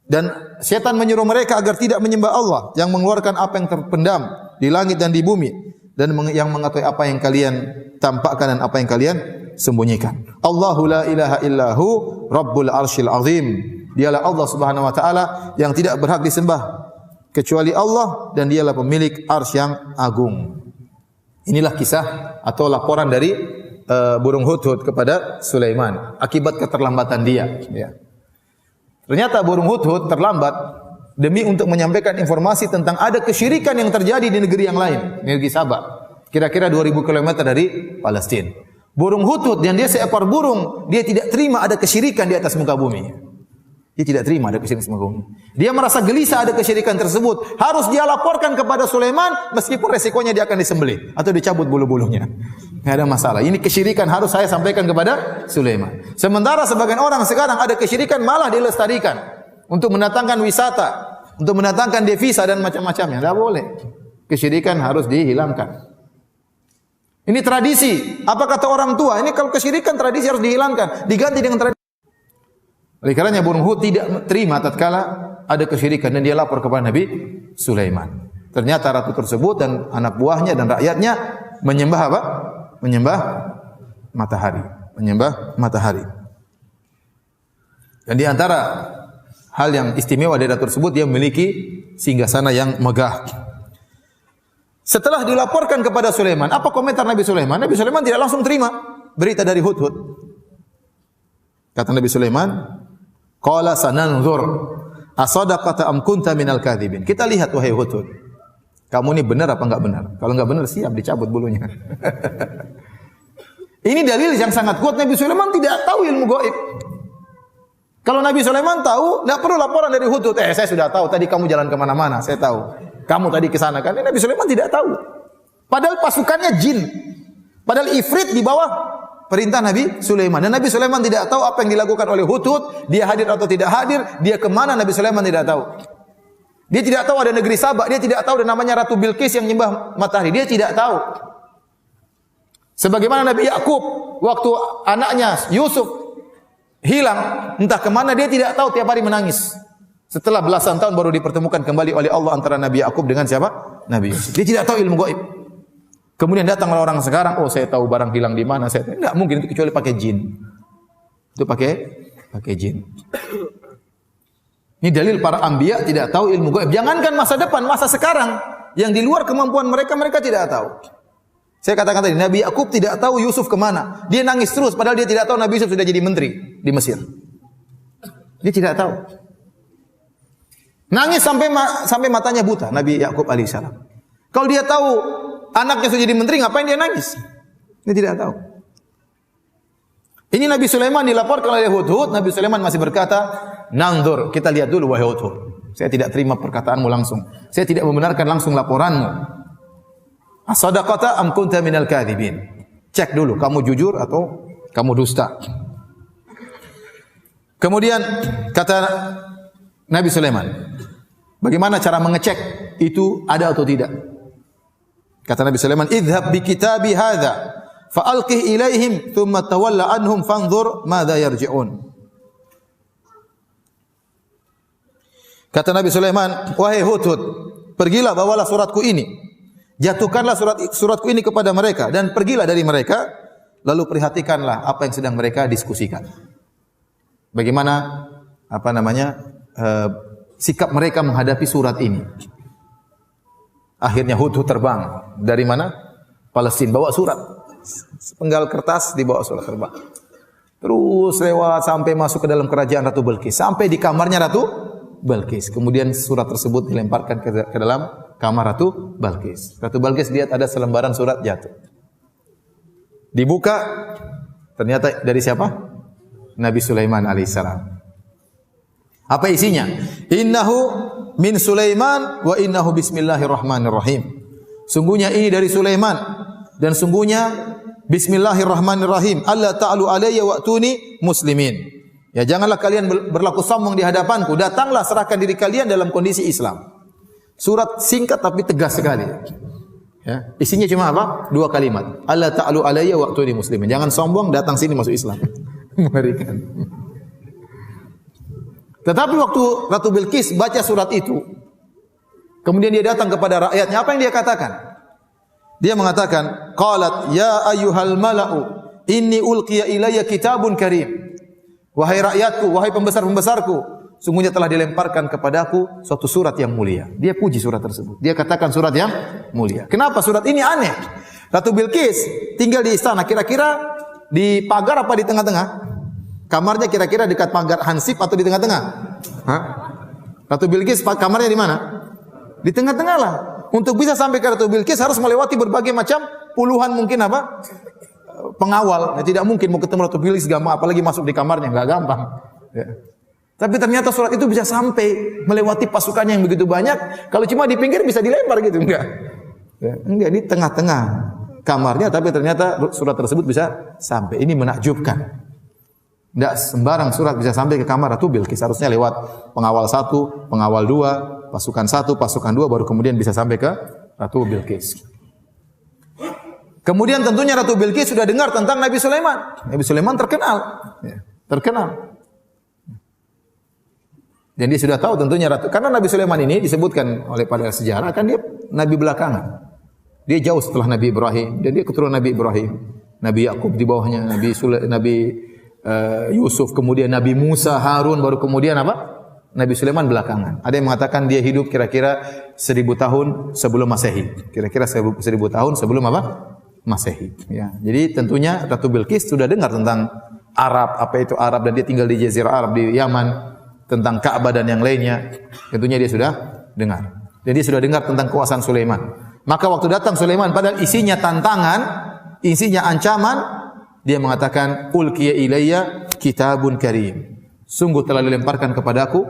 Dan syaitan menyuruh mereka agar tidak menyembah Allah yang mengeluarkan apa yang terpendam di langit dan di bumi, dan yang mengetahui apa yang kalian tampakkan dan apa yang kalian sembunyikan. Allahu la ilaha illahu rabbul arsyil azim. Dialah Allah Subhanahu wa taala yang tidak berhak disembah kecuali Allah, dan dialah pemilik arsy yang agung. Inilah kisah atau laporan dari burung hudhud kepada Sulaiman akibat keterlambatan dia, ya. Ternyata burung hudhud terlambat demi untuk menyampaikan informasi tentang ada kesyirikan yang terjadi di negeri yang lain, negeri Sabah, kira-kira 2000 km dari Palestina. Burung hudhud, yang dia seekor burung, dia tidak terima ada kesyirikan di atas muka bumi. Dia tidak terima ada kesyirikan di muka bumi. Dia merasa gelisah ada kesyirikan tersebut. Harus dia laporkan kepada Sulaiman, meskipun resikonya dia akan disembelih atau dicabut bulu-bulunya. Tidak ada masalah. Ini kesyirikan harus saya sampaikan kepada Sulaiman. Sementara sebagian orang sekarang ada kesyirikan malah dilestarikan untuk mendatangkan wisata, untuk mendatangkan devisa dan macam-macamnya. Tidak boleh. Kesyirikan harus dihilangkan. Ini tradisi. Apa kata orang tua? Ini kalau kesyirikan tradisi harus dihilangkan, diganti dengan tradisi. Oleh karenanya burung hudhud tidak terima tatkala ada kesyirikan, dan dia lapor kepada Nabi Sulaiman. Ternyata ratu tersebut dan anak buahnya dan rakyatnya menyembah apa? Menyembah matahari, menyembah matahari. Dan di antara hal yang istimewa dari ratu tersebut, dia memiliki singgasana yang megah. Setelah dilaporkan kepada Sulaiman, apa komentar Nabi Sulaiman? Nabi Sulaiman tidak langsung terima berita dari hudhud. Kata Nabi Sulaiman, qala sananzur asadaqata am kunta minal kadhibin. Kita lihat wahai hudhud, kamu ini benar apa enggak benar? Kalau enggak benar, siap dicabut bulunya. Ini dalil yang sangat kuat. Nabi Sulaiman tidak tahu ilmu gaib. Kalau Nabi Sulaiman tahu, tidak perlu laporan dari hudhud. Saya sudah tahu, tadi kamu jalan kemana-mana, saya tahu. Kamu tadi ke sana kan? Nabi Sulaiman tidak tahu. Padahal pasukannya jin. Padahal ifrit di bawah perintah Nabi Sulaiman. Dan Nabi Sulaiman tidak tahu apa yang dilakukan oleh hudhud. Dia hadir atau tidak hadir. Dia kemana, Nabi Sulaiman tidak tahu. Dia tidak tahu ada negeri Sabah. Dia tidak tahu ada namanya Ratu Bilqis yang menyembah matahari. Dia tidak tahu. Sebagaimana Nabi Yakub, waktu anaknya Yusuf hilang, entah kemana, dia tidak tahu, tiap hari menangis. Setelah belasan tahun baru dipertemukan kembali oleh Allah antara Nabi Yakub dengan siapa? Nabi Yusuf. Dia tidak tahu ilmu gaib. Kemudian datang orang sekarang, oh saya tahu barang hilang di mana. Saya tahu. Enggak mungkin itu kecuali pakai jin. Itu pakai jin. Ini dalil para anbiya tidak tahu ilmu gaib. Jangankan masa depan, masa sekarang yang di luar kemampuan mereka, mereka tidak tahu. Saya katakan tadi, Nabi Yakub tidak tahu Yusuf kemana. Dia nangis terus, padahal dia tidak tahu Nabi Yusuf sudah jadi menteri di Mesir. Dia tidak tahu. Nangis sampai matanya buta, Nabi Yakub alaihissalam. Kalau dia tahu anaknya sudah jadi menteri, ngapain dia nangis? Dia tidak tahu. Ini Nabi Sulaiman dilaporkan oleh hudhud. Nabi Sulaiman masih berkata, nanzur, kita lihat dulu wahai hudhud. Saya tidak terima perkataanmu langsung. Saya tidak membenarkan langsung laporanmu. Asadaqata am kunta minal kadhibin. Cek dulu, kamu jujur atau kamu dusta. Kemudian kata Nabi Sulaiman, bagaimana cara mengecek itu ada atau tidak? Kata Nabi Sulaiman, idhab bi kitabi hadha fa'alqih ilaihim thumma tawalla anhum fanzur madza yarji'un. Kata Nabi Sulaiman, wahai hudhud, pergilah bawalah suratku ini. Jatuhkanlah suratku ini kepada mereka dan pergilah dari mereka, lalu perhatikanlah apa yang sedang mereka diskusikan. Bagaimana sikap mereka menghadapi surat ini. Akhirnya hudhud terbang dari mana? Palestina, bawa surat. Sepenggal kertas dibawa surat terbang. Terus lewat sampai masuk ke dalam kerajaan Ratu Bilqis, sampai di kamarnya Ratu Bilqis. Kemudian surat tersebut dilemparkan ke dalam kamar Ratu Balqis. Ratu Balqis lihat ada selembaran surat jatuh. Dibuka, ternyata dari siapa? Nabi Sulaiman alaihissalam. Apa isinya? Innahu min Sulaiman wa innahu bismillahirrahmanirrahim. Sungguhnya ini dari Sulaiman dan sungguhnya bismillahirrahmanirrahim. Alla ta'alu alayya wa'tuni muslimin. Ya, janganlah kalian berlaku sombong di hadapanku. Datanglah serahkan diri kalian dalam kondisi Islam. Surat singkat tapi tegas sekali. Ya, isinya cuma apa? 2 kalimat. Alla ta'alu alayya wa'tuni muslimin. Jangan sombong, datang sini masuk Islam. Mengerikan. Tetapi waktu Ratu Bilqis baca surat itu, kemudian dia datang kepada rakyatnya, apa yang dia katakan? Dia mengatakan, qalat ya ayyuhal mala'u inni ulqiya ilayya kitabun karim. Wahai rakyatku, wahai pembesar-pembesarku, sungguhnya telah dilemparkan kepadaku suatu surat yang mulia. Dia puji surat tersebut. Dia katakan surat yang mulia. Kenapa surat ini aneh? Ratu Bilqis tinggal di istana, kira-kira di pagar apa di tengah-tengah? Kamarnya kira-kira dekat pagar hansip atau di tengah-tengah? Hah? Ratu Bilqis kamarnya di mana? Di tengah-tengah lah. Untuk bisa sampai ke Ratu Bilqis harus melewati berbagai macam puluhan mungkin apa? Pengawal. Ya, tidak mungkin mau ketemu Ratu Bilqis gampang, apalagi masuk di kamarnya enggak gampang. Ya. Tapi ternyata surat itu bisa sampai melewati pasukannya yang begitu banyak. Kalau cuma di pinggir bisa dilempar gitu, enggak. Ya, enggak, ini tengah-tengah kamarnya tapi ternyata surat tersebut bisa sampai. Ini menakjubkan. Tidak sembarang surat bisa sampai ke kamar Ratu Bilqis. Harusnya lewat pengawal 1, pengawal 2, pasukan 1, pasukan 2, baru kemudian bisa sampai ke Ratu Bilqis. Kemudian tentunya Ratu Bilqis sudah dengar tentang Nabi Sulaiman. Nabi Sulaiman terkenal. Ya, terkenal. Dan dia sudah tahu tentunya Ratu. Karena Nabi Sulaiman ini disebutkan oleh pada sejarah, kan dia Nabi belakangan. Dia jauh setelah Nabi Ibrahim. Dan dia keturunan Nabi Ibrahim. Nabi Yakub di bawahnya. Nabi Yusuf, kemudian Nabi Musa, Harun, baru kemudian apa? Nabi Sulaiman belakangan. Ada yang mengatakan dia hidup kira-kira 1000 tahun sebelum Masehi. Kira-kira 1000 tahun sebelum apa? Masehi. Ya. Jadi tentunya Ratu Bilqis sudah dengar tentang Arab, apa itu Arab, dan dia tinggal di Jazirah Arab di Yaman, tentang Ka'bah dan yang lainnya. Tentunya dia sudah dengar. Jadi dia sudah dengar tentang kekuasaan Sulaiman. Maka waktu datang Sulaiman, padahal isinya tantangan, isinya ancaman, dia mengatakan, ulqiya ilayya kitabun karim. Sungguh telah dilemparkan kepadaku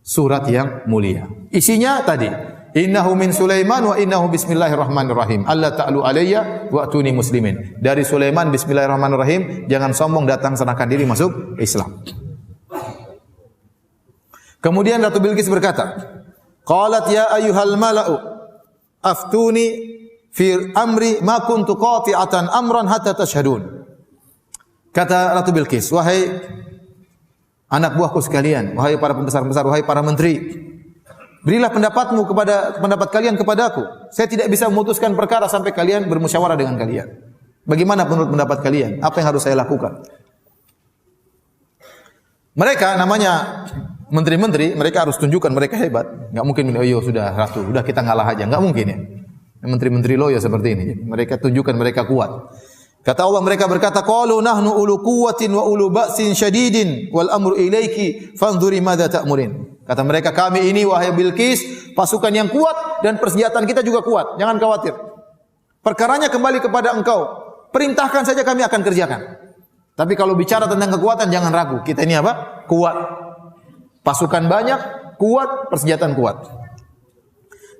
surat yang mulia. Isinya tadi, innahu min Sulaiman wa innahu bismillahirrahmanirrahim. Alla ta'lu alayya wa'tuni muslimin. Dari Sulaiman, bismillahirrahmanirrahim. Jangan sombong, datang serahkan diri masuk Islam. Kemudian Ratu Bilqis berkata, qalat ya ayyuhal mala'u aftuni fi amri ma kuntu qati'atan amran hatta tashhadun. Kata Ratu Bilqis, wahai anak buahku sekalian, wahai para pembesar-pembesar, wahai para menteri, berilah pendapat kalian kepadaku. Saya tidak bisa memutuskan perkara sampai kalian bermusyawarah dengan kalian. Bagaimana menurut pendapat kalian? Apa yang harus saya lakukan? Mereka namanya menteri-menteri, mereka harus tunjukkan mereka hebat. Enggak mungkin, oh sudah ratu, udah kita ngalah aja. Enggak mungkin ya. Menteri-menteri loyo seperti ini. Mereka tunjukkan mereka kuat. Kata Allah, mereka berkata, qalu nahnu ulu quwwatin wa ulu ba'sin syadidin wal amru ilaiki fanzuri madza ta'murin. Kata mereka, kami ini wahai Bilqis, pasukan yang kuat dan persenjataan kita juga kuat. Jangan khawatir. Perkaranya kembali kepada engkau. Perintahkan saja, kami akan kerjakan. Tapi kalau bicara tentang kekuatan jangan ragu. Kita ini apa? Kuat. Pasukan banyak, kuat, persenjataan kuat.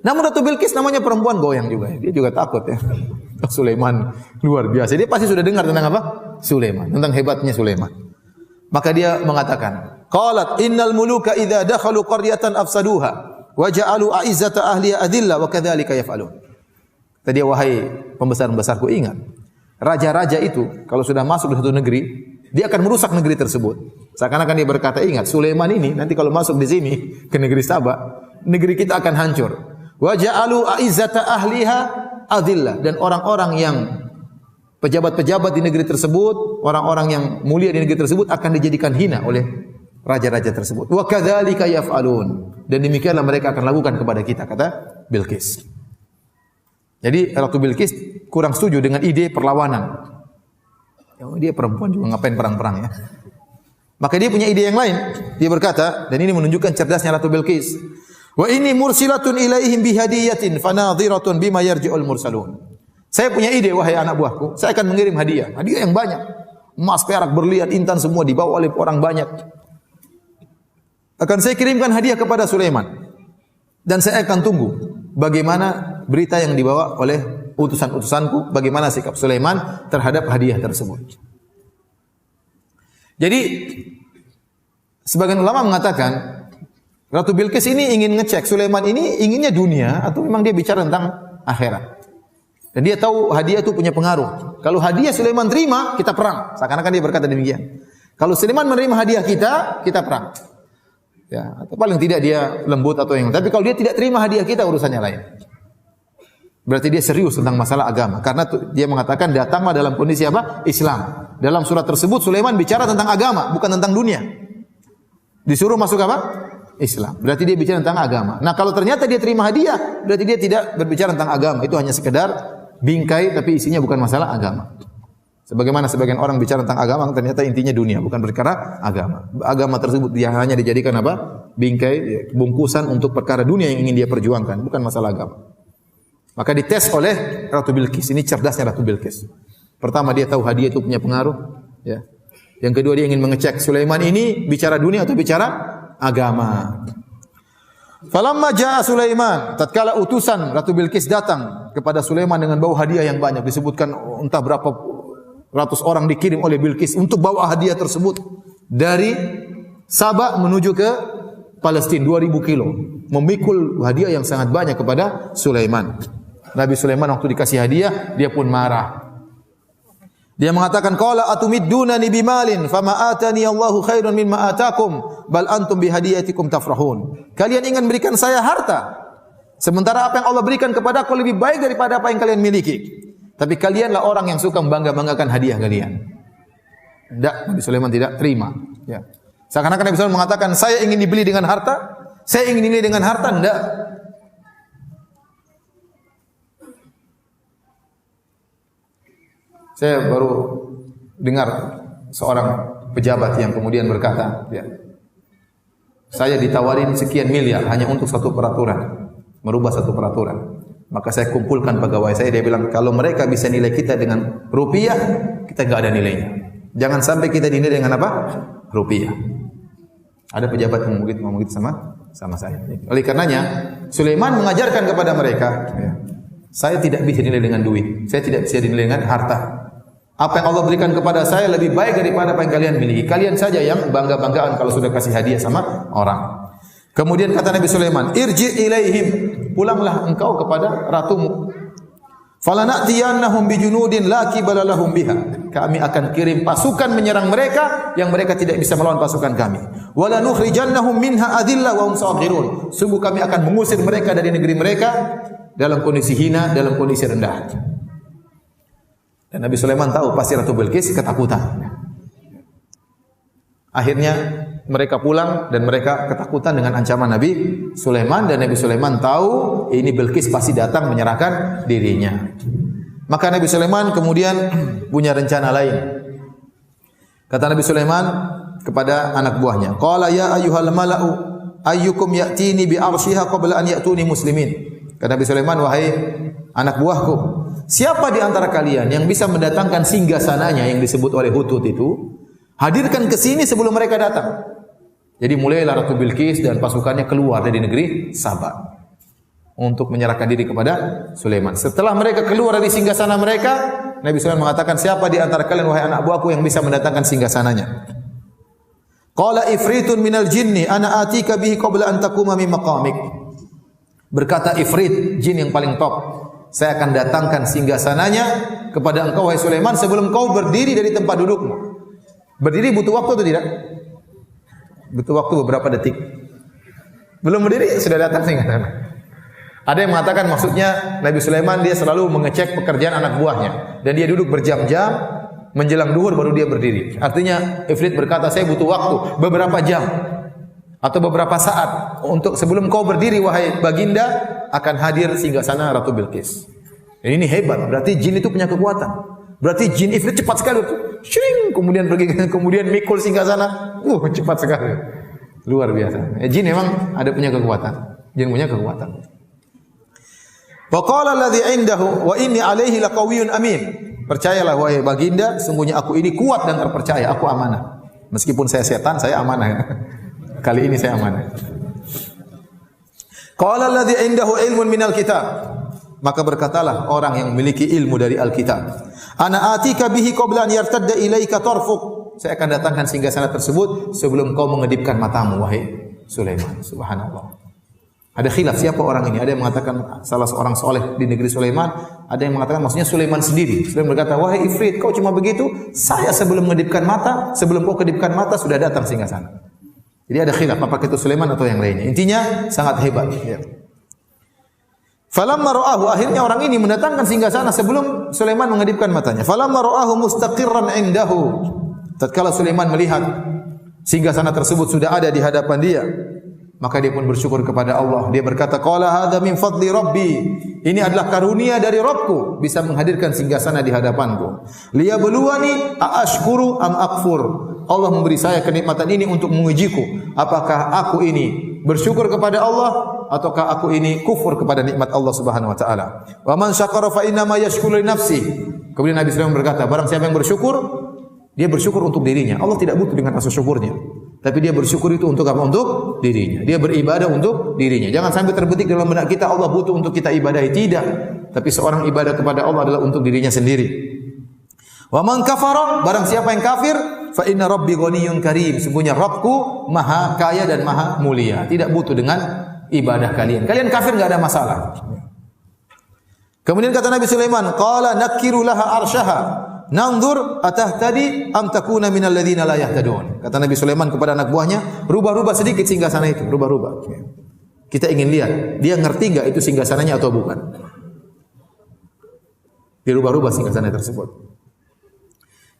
Namun Ratu Bilqis namanya perempuan goyang juga. Dia juga takut ya. Sulaiman luar biasa. Dia pasti sudah dengar tentang apa? Sulaiman, tentang hebatnya Sulaiman. Maka dia mengatakan, qalat innal muluka idza dakhalu qaryatan afsaduha wa ja'alu a'izzata ahliha adilla wa kadzalika yaf'alun. Tadi wahai pembesar-pembesarku, ingat, raja-raja itu kalau sudah masuk ke satu negeri, dia akan merusak negeri tersebut. Seakan-akan dia berkata, ingat Sulaiman ini nanti kalau masuk di sini ke negeri Saba, negeri kita akan hancur. Wa ja'alu a'izzata ahliha adillah, dan orang-orang yang pejabat-pejabat di negeri tersebut, orang-orang yang mulia di negeri tersebut akan dijadikan hina oleh raja-raja tersebut. Wa kadzalika yaf'alun, dan demikianlah mereka akan lakukan kepada kita, kata Bilqis. Jadi Ratu Bilqis kurang setuju dengan ide perlawanan. Dia perempuan juga ngapain perang-perang ya. Maka dia punya ide yang lain. Dia berkata, dan ini menunjukkan cerdasnya Ratu Bilqis. Wa inni mursilatun ilaihim bihadiyatin fanadhiratun bima yarji'ul mursalun. Saya punya ide wahai anak buahku, saya akan mengirim hadiah yang banyak. Emas, perak, berlian, intan semua dibawa oleh orang banyak. Akan saya kirimkan hadiah kepada Sulaiman. Dan saya akan tunggu bagaimana berita yang dibawa oleh utusan-utusanku, bagaimana sikap Sulaiman terhadap hadiah tersebut. Jadi sebagian ulama mengatakan Ratu Bilqis ini ingin ngecek Sulaiman ini inginnya dunia atau memang dia bicara tentang akhirat. Dan dia tahu hadiah itu punya pengaruh. Kalau hadiah Sulaiman terima, kita perang. Seakan-akan dia berkata demikian. Kalau Sulaiman menerima hadiah kita, kita perang. Ya, atau paling tidak dia lembut atau yang. Tapi kalau dia tidak terima hadiah kita, urusannya lain. Berarti dia serius tentang masalah agama. Karena dia mengatakan datanglah dalam kondisi apa? Islam. Dalam surat tersebut Sulaiman bicara tentang agama, bukan tentang dunia. Disuruh masuk apa? Islam. Berarti dia bicara tentang agama. Nah, kalau ternyata dia terima hadiah, berarti dia tidak berbicara tentang agama. Itu hanya sekedar bingkai tapi isinya bukan masalah agama. Sebagaimana sebagian orang bicara tentang agama ternyata intinya dunia, bukan perkara agama. Agama tersebut dia hanya dijadikan apa? Bingkai, bungkusan untuk perkara dunia yang ingin dia perjuangkan, bukan masalah agama. Maka dites oleh Ratu Bilqis. Ini cerdasnya Ratu Bilqis. Pertama dia tahu hadiah itu punya pengaruh, ya. Yang kedua dia ingin mengecek Sulaiman ini bicara dunia atau bicara agama. Falamma jaa Sulaiman, tatkala utusan Ratu Bilqis datang kepada Sulaiman dengan bawa hadiah yang banyak, disebutkan entah berapa ratus orang dikirim oleh Bilqis untuk bawa hadiah tersebut dari Sabah menuju ke Palestina 2000 kilo, memikul hadiah yang sangat banyak kepada Sulaiman. Nabi Sulaiman waktu dikasih hadiah, dia pun marah. Dia mengatakan qala atumiddunani bimalin fama atani Allahu khairun mimma atakum bal antum bihadiyatikum tafrahun. Kalian ingin berikan saya harta sementara apa yang Allah berikan kepadaku lebih baik daripada apa yang kalian miliki. Tapi kalianlah orang yang suka membangga-banggakan hadiah kalian. Tidak, Nabi Sulaiman tidak terima, ya. Seakan-akan Nabi Sulaiman mengatakan saya ingin dibeli dengan harta, saya ingin dibeli dengan harta, tidak. Saya baru dengar seorang pejabat yang kemudian berkata, ya, saya ditawarin sekian miliar hanya untuk satu peraturan, merubah satu peraturan. Maka saya kumpulkan pegawai saya, dia bilang, kalau mereka bisa nilai kita dengan rupiah, kita enggak ada nilainya. Jangan sampai kita dinilai dengan apa? Rupiah. Ada pejabat yang ngomong gitu sama saya. Oleh karenanya, Sulaiman mengajarkan kepada mereka, ya, saya tidak bisa dinilai dengan duit, saya tidak bisa dinilai dengan harta. Apa yang Allah berikan kepada saya lebih baik daripada apa yang kalian miliki. Kalian saja yang bangga-banggaan kalau sudah kasih hadiah sama orang. Kemudian kata Nabi Sulaiman, irji ilaihim, pulanglah engkau kepada ratumu. Falanatiyannahum bijunudin la qibala lahum biha. Kami akan kirim pasukan menyerang mereka yang mereka tidak bisa melawan pasukan kami. Wala nukhrijannahum minha adillah wa hum saghirun. Sungguh kami akan mengusir mereka dari negeri mereka dalam kondisi hina, dalam kondisi rendah. Dan Nabi Sulaiman tahu pasti Ratu Bilqis ketakutan. Akhirnya mereka pulang dan mereka ketakutan dengan ancaman Nabi Sulaiman, dan Nabi Sulaiman tahu ini Bilqis pasti datang menyerahkan dirinya. Maka Nabi Sulaiman kemudian punya rencana lain. Kata Nabi Sulaiman kepada anak buahnya, qala ya ayyuhal mala'u ayyukum ya'tini bi arsyiha qabla an ya'tuni muslimin. Kata Nabi Sulaiman, wahai anak buahku, siapa di antara kalian yang bisa mendatangkan singgasananya yang disebut oleh Hutut itu, hadirkan ke sini sebelum mereka datang. Jadi mulailah Ratu Bilqis dan pasukannya keluar dari negeri Sabah untuk menyerahkan diri kepada Sulaiman. Setelah mereka keluar dari singgasana mereka, Nabi Sulaiman mengatakan, siapa di antara kalian wahai anak buahku yang bisa mendatangkan singgasananya? Qala ifritun minal jinni ana atika bihi qabla an taquma min maqamik. Berkata Ifrit, jin yang paling top, saya akan datangkan singgasananya kepada engkau wahai Sulaiman sebelum kau berdiri dari tempat dudukmu. Berdiri butuh waktu atau tidak? Butuh waktu beberapa detik. Belum berdiri sudah datang singgasana. Ada yang mengatakan maksudnya Nabi Sulaiman dia selalu mengecek pekerjaan anak buahnya dan dia duduk berjam-jam menjelang duhur baru dia berdiri. Artinya Ifrit berkata, saya butuh waktu beberapa jam atau beberapa saat untuk sebelum kau berdiri wahai baginda akan hadir singgasana Ratu Bilqis. Ini hebat, berarti jin itu punya kekuatan. Berarti jin Ifrit cepat sekali. Shring, kemudian pergi, kemudian mikul singgasana. Cepat sekali. Luar biasa. Jin memang ada punya kekuatan. Jin punya kekuatan. Wa qala alladhi indahu wa inni alaihi laqawiyyun amin. Percayalah wahai baginda, sungguhnya aku ini kuat dan terpercaya, aku amanah. Meskipun saya setan, saya amanah. Kali ini saya amanah. Qala alladhi indahu ilmun minal kitab. Maka berkatalah orang yang memiliki ilmu dari Alkitab, ana atika bihi qabla an yartadda ilaika tarfuk. Saya akan datangkan singgasana tersebut sebelum kau mengedipkan matamu wahai Sulaiman. Subhanallah. Ada khilaf siapa orang ini. Ada yang mengatakan salah seorang soleh di negeri Sulaiman, ada yang mengatakan maksudnya Sulaiman sendiri. Sulaiman berkata, wahai Ifrit, kau cuma begitu, saya sebelum mengedipkan mata, sebelum kau kedipkan mata sudah datang singgasana. Jadi ada khilaf apakah itu Sulaiman atau yang lainnya. Intinya sangat hebat, ya. Falamma ra'ahu, akhirnya orang ini mendatangkan singgasana sebelum Sulaiman mengedipkan matanya. Falamma ra'ahu mustaqirran indahu. Tatkala Sulaiman melihat singgasana tersebut sudah ada di hadapan dia, maka dia pun bersyukur kepada Allah. Dia berkata, qala hadza min fadli rabbi. Ini adalah karunia dari Rabbku bisa menghadirkan singgasana di hadapanku. Liyabluwani aashkuru am akfur. Allah memberi saya kenikmatan ini untuk mengujiku, apakah aku ini bersyukur kepada Allah ataukah aku ini kufur kepada nikmat Allah Subhanahu wa taala. Wa man syakara fa inna ma yashkuru li nafsi. Kemudian Nabi Sulaiman berkata, barang siapa yang bersyukur, dia bersyukur untuk dirinya. Allah tidak butuh dengan rasa syukurnya. Tapi dia bersyukur itu untuk apa? Untuk dirinya. Dia beribadah untuk dirinya. Jangan sampai terbetik dalam benak kita Allah butuh untuk kita ibadahi. Tidak. Tapi seorang ibadah kepada Allah adalah untuk dirinya sendiri. Wa man kafara, barang siapa yang kafir, fa inna rabbi ghaniyyun karim. Sesungguhnya Rabbku maha kaya dan maha mulia. Tidak butuh dengan ibadah kalian. Kalian kafir enggak ada masalah. Kemudian kata Nabi Sulaiman, qala nakiru laha arsyaha. Nanzur atahtadi am takuna minal ladzina la yahtadun. Kata Nabi Sulaiman kepada anak buahnya, rubah-rubah sedikit singgasana itu, rubah-rubah. Kita ingin lihat, dia ngerti enggak itu singgasananya atau bukan. Dirubah-rubah singgasana tersebut.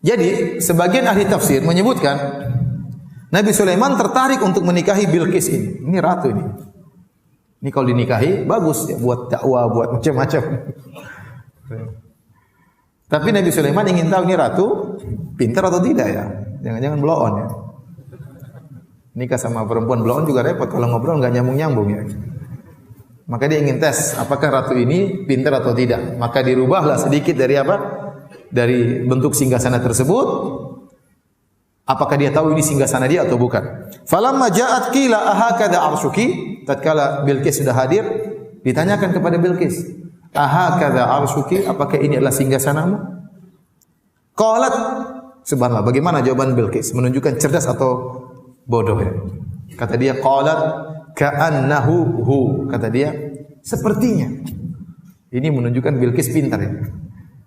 Jadi, sebagian ahli tafsir menyebutkan Nabi Sulaiman tertarik untuk menikahi Bilqis ini. Ini ratu ini. Ini kalau dinikahi bagus ya buat dakwah, buat macam-macam. Tapi Nabi Sulaiman ingin tahu ini ratu pintar atau tidak ya. Jangan-jangan blow on ya. Nikah sama perempuan blow on juga repot kalau ngobrol enggak nyambung-nyambung ya. Maka dia ingin tes apakah ratu ini pintar atau tidak. Maka dirubahlah sedikit dari apa? Dari bentuk singgasana tersebut. Apakah dia tahu ini singgasana dia atau bukan? Falamma ja'at qila ahakadha arshuki. Tatkala Bilqis sudah hadir, ditanyakan kepada Bilqis, ahakadha arshuki, apakah ini adalah singgasanamu? Qalat, subhanallah, bagaimana jawaban Bilqis? Menunjukkan cerdas atau bodoh ya? Kata dia, qalat ka'annahu hu. Kata dia, sepertinya. Ini menunjukkan Bilqis pintar ya.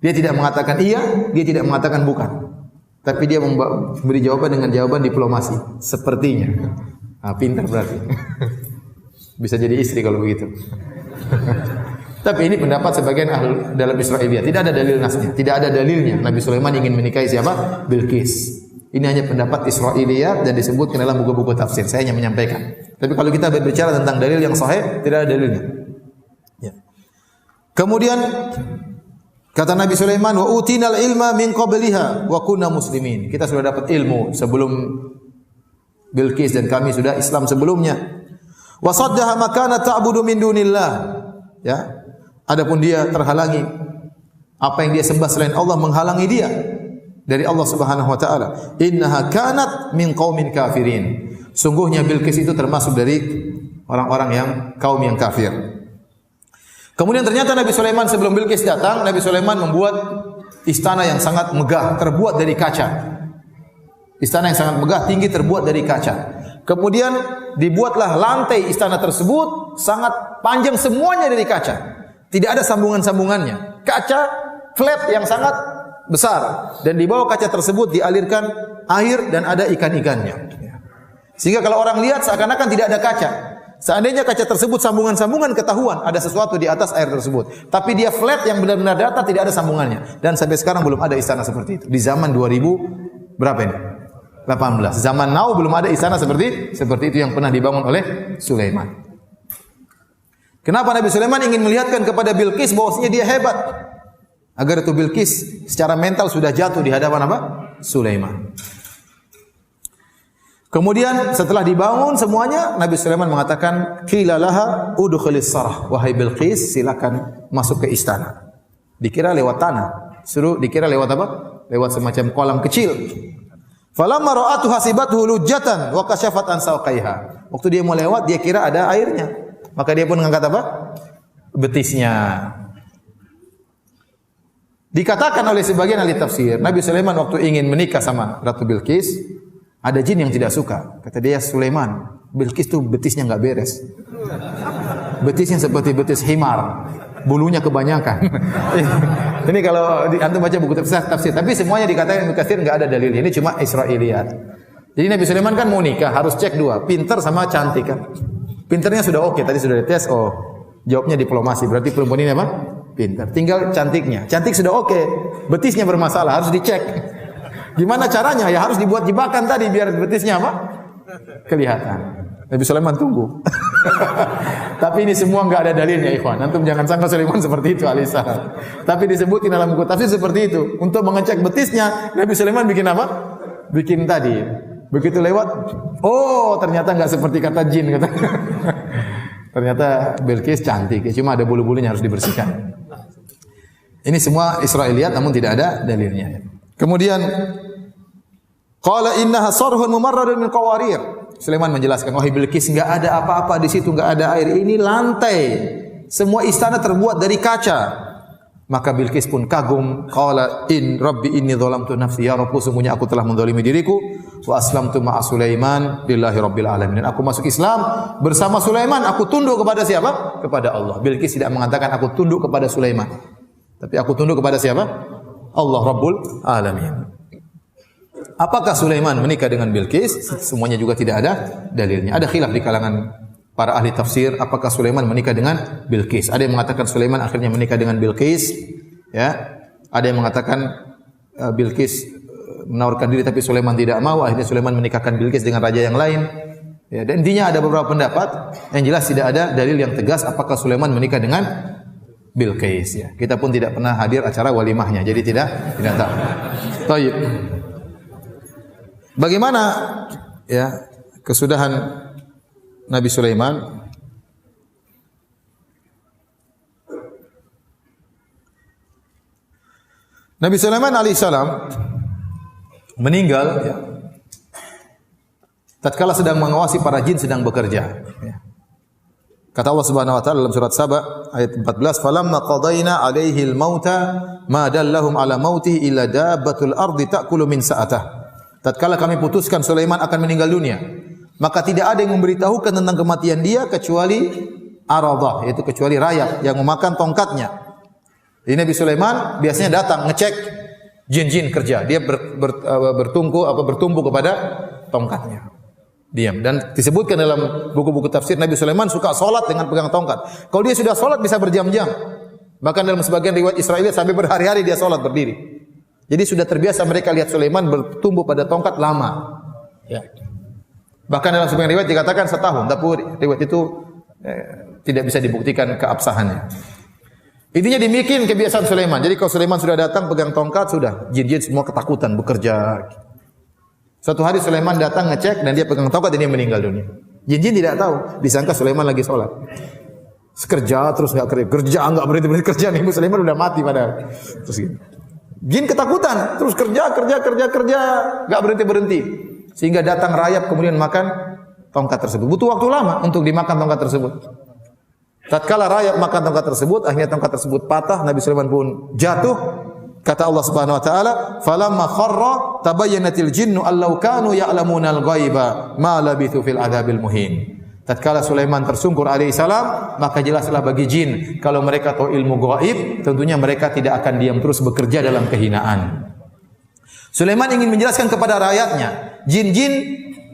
Dia tidak mengatakan iya, dia tidak mengatakan bukan. Tapi dia memberi jawaban dengan jawaban diplomasi. Sepertinya. Nah, pintar berarti. Bisa jadi istri kalau begitu. Tapi ini pendapat sebagian ahli dalam Israiliyat. Tidak ada dalil nasnya. Tidak ada dalilnya. Nabi Sulaiman ingin menikahi siapa? Bilqis. Ini hanya pendapat Israiliyat dan disebutkan dalam buku-buku tafsir. Saya hanya menyampaikan. Tapi kalau kita berbicara tentang dalil yang sahih, tidak ada dalilnya. Ya. Kemudian kata Nabi Sulaiman, wa utinal ilma min qabliha wa kunna muslimin. Kita sudah dapat ilmu sebelum Bilqis dan kami sudah Islam sebelumnya. Wa saddaha makana ta'budu min dunillah. Ya. Adapun dia terhalangi apa yang dia sembah selain Allah menghalangi dia dari Allah Subhanahu wa taala. Innaha kanat min qaumin kafirin. Sungguhnya Bilqis itu termasuk dari orang-orang yang kaum yang kafir. Kemudian ternyata Nabi Sulaiman sebelum Bilqis datang, Nabi Sulaiman membuat istana yang sangat megah, terbuat dari kaca. Istana yang sangat megah, tinggi, terbuat dari kaca. Kemudian dibuatlah lantai istana tersebut sangat panjang, semuanya dari kaca. Tidak ada sambungan-sambungannya. Kaca flat yang sangat besar. Dan di bawah kaca tersebut dialirkan air dan ada ikan-ikannya. Sehingga kalau orang lihat seakan-akan tidak ada kaca. Seandainya kaca tersebut sambungan-sambungan ketahuan ada sesuatu di atas air tersebut. Tapi dia flat yang benar-benar datar, tidak ada sambungannya. Dan sampai sekarang belum ada istana seperti itu. Di zaman 2000 berapa ini? 18. Zaman now belum ada istana seperti itu yang pernah dibangun oleh Sulaiman. Kenapa Nabi Sulaiman ingin melihatkan kepada Bilqis bahwasanya dia hebat? Agar itu Bilqis secara mental sudah jatuh di hadapan apa? Sulaiman. Kemudian setelah dibangun semuanya, Nabi Sulaiman mengatakan, "Qila laha udkhilis sarah." Wahai Bilqis, silakan masuk ke istana. Dikira lewat tanah. Dikira lewat apa? Lewat semacam kolam kecil. Falamma ra'atu hasibathu lujjatan wa kashafat an sawqaiha. Waktu dia mau lewat, dia kira ada airnya. Maka dia pun mengangkat apa? Betisnya. Dikatakan oleh sebagian ahli tafsir, Nabi Sulaiman waktu ingin menikah sama Ratu Bilqis, ada jin yang tidak suka. Kata dia, Sulaiman, Bilqis tuh betisnya enggak beres. Betisnya seperti betis himar. Bulunya kebanyakan. Ini kalau antum baca buku tafsir, tapi semuanya dikatakan Ibnu Katsir enggak ada dalilnya. Ini cuma Israiliyat. Jadi Nabi Sulaiman kan mau nikah, harus cek dua, pintar sama cantik kan. Pintarnya sudah oke, tadi sudah dites, jawabnya diplomasi, berarti perempuan ini apa? Pintar. Tinggal cantiknya. Cantik sudah oke, betisnya bermasalah, harus dicek. Gimana caranya? Ya harus dibuat jebakan tadi biar betisnya apa? Kelihatan. Nabi Sulaiman tunggu. Tapi ini semua enggak ada dalilnya, ikhwan. Antum jangan sangka Sulaiman seperti itu, Alisa. Tapi disebutin dalam buku tafsir seperti itu. Untuk mengecek betisnya, Nabi Sulaiman bikin apa? Bikin tadi. Begitu lewat, ternyata enggak seperti kata jin kata. Ternyata Bilqis cantik, cuma ada bulu-bulunya harus dibersihkan. Ini semua Israiliyat namun tidak ada dalilnya. Kemudian qala innaha sarhun mumarradun min qawarir. Sulaiman menjelaskan, wahai Bilqis, enggak ada apa-apa di situ, enggak ada air. Ini lantai. Semua istana terbuat dari kaca. Maka Bilqis pun kagum, qala in rabbi inni dzalamtu nafsi, ya Rabbku, sungguhnya aku telah menzalimi diriku, wa aslamtu ma'a Sulaiman lillahi rabbil alamin. Dan aku masuk Islam bersama Sulaiman, aku tunduk kepada siapa? Kepada Allah. Bilqis tidak mengatakan aku tunduk kepada Sulaiman. Tapi aku tunduk kepada siapa? Allah Rabbul Alamin. Apakah Sulaiman menikah dengan Bilqis? Semuanya juga tidak ada dalilnya. Ada khilaf di kalangan para ahli tafsir, apakah Sulaiman menikah dengan Bilqis? Ada yang mengatakan Sulaiman akhirnya menikah dengan Bilqis, ya. Ada yang mengatakan Bilqis menawarkan diri tapi Sulaiman tidak mau, akhirnya Sulaiman menikahkan Bilqis dengan raja yang lain. Ya, dan intinya ada beberapa pendapat, yang jelas tidak ada dalil yang tegas apakah Sulaiman menikah dengan Bilqis, ya. Kita pun tidak pernah hadir acara walimahnya, jadi tidak tahu. Baik. Bagaimana ya kesudahan Nabi Sulaiman? Nabi Sulaiman alaihissalam meninggal ya, tatkala sedang mengawasi para jin sedang bekerja. Ya. Kata Allah Subhanahu wa taala dalam surat Saba ayat 14, "Falamma qadayna 'alaihi al-mauta ma dallahum 'ala mautihi illa dabbatul ardi ta'kulu min sa'atah." Tatkala kami putuskan Sulaiman akan meninggal dunia, maka tidak ada yang memberitahukan tentang kematian dia kecuali aradah, yaitu kecuali rayap yang memakan tongkatnya. Jadi Nabi Sulaiman biasanya datang ngecek jin-jin kerja, dia bertumpu kepada tongkatnya. Diam. Dan disebutkan dalam buku-buku tafsir Nabi Sulaiman suka salat dengan pegang tongkat. Kalau dia sudah salat bisa berjam-jam. Bahkan dalam sebagian riwayat Israiliyat sampai berhari-hari dia salat berdiri. Jadi sudah terbiasa mereka lihat Sulaiman bertumbuh pada tongkat lama. Ya. Bahkan dalam sebagian riwayat dikatakan setahun, tapi riwayat itu tidak bisa dibuktikan keabsahannya. Intinya demikian kebiasaan Sulaiman. Jadi kalau Sulaiman sudah datang pegang tongkat, sudah jin-jin semua ketakutan bekerja. Suatu hari Sulaiman datang ngecek dan dia pegang tongkat dan dia meninggal dunia. Jin-jin tidak tahu, disangka Sulaiman lagi sholat. Kerja terus enggak enggak berhenti kerja nih, Sulaiman udah mati padahal. Terus gitu. Jin ketakutan, terus kerja, enggak berhenti. Sehingga datang rayap kemudian makan tongkat tersebut. Butuh waktu lama untuk dimakan tongkat tersebut. Tatkala rayap makan tongkat tersebut, akhirnya tongkat tersebut patah, Nabi Sulaiman pun jatuh. Kata Allah Subhanahu wa taala, "Falamma kharra tabayyanatil jinnu allau kanu ya'lamunal ghaiba ma labithu fil adzabil muhin." Tatkala Sulaiman tersungkur alaihissalam, maka jelaslah bagi jin kalau mereka tahu ilmu gaib, tentunya mereka tidak akan diam terus bekerja dalam kehinaan. Sulaiman ingin menjelaskan kepada rakyatnya, jin-jin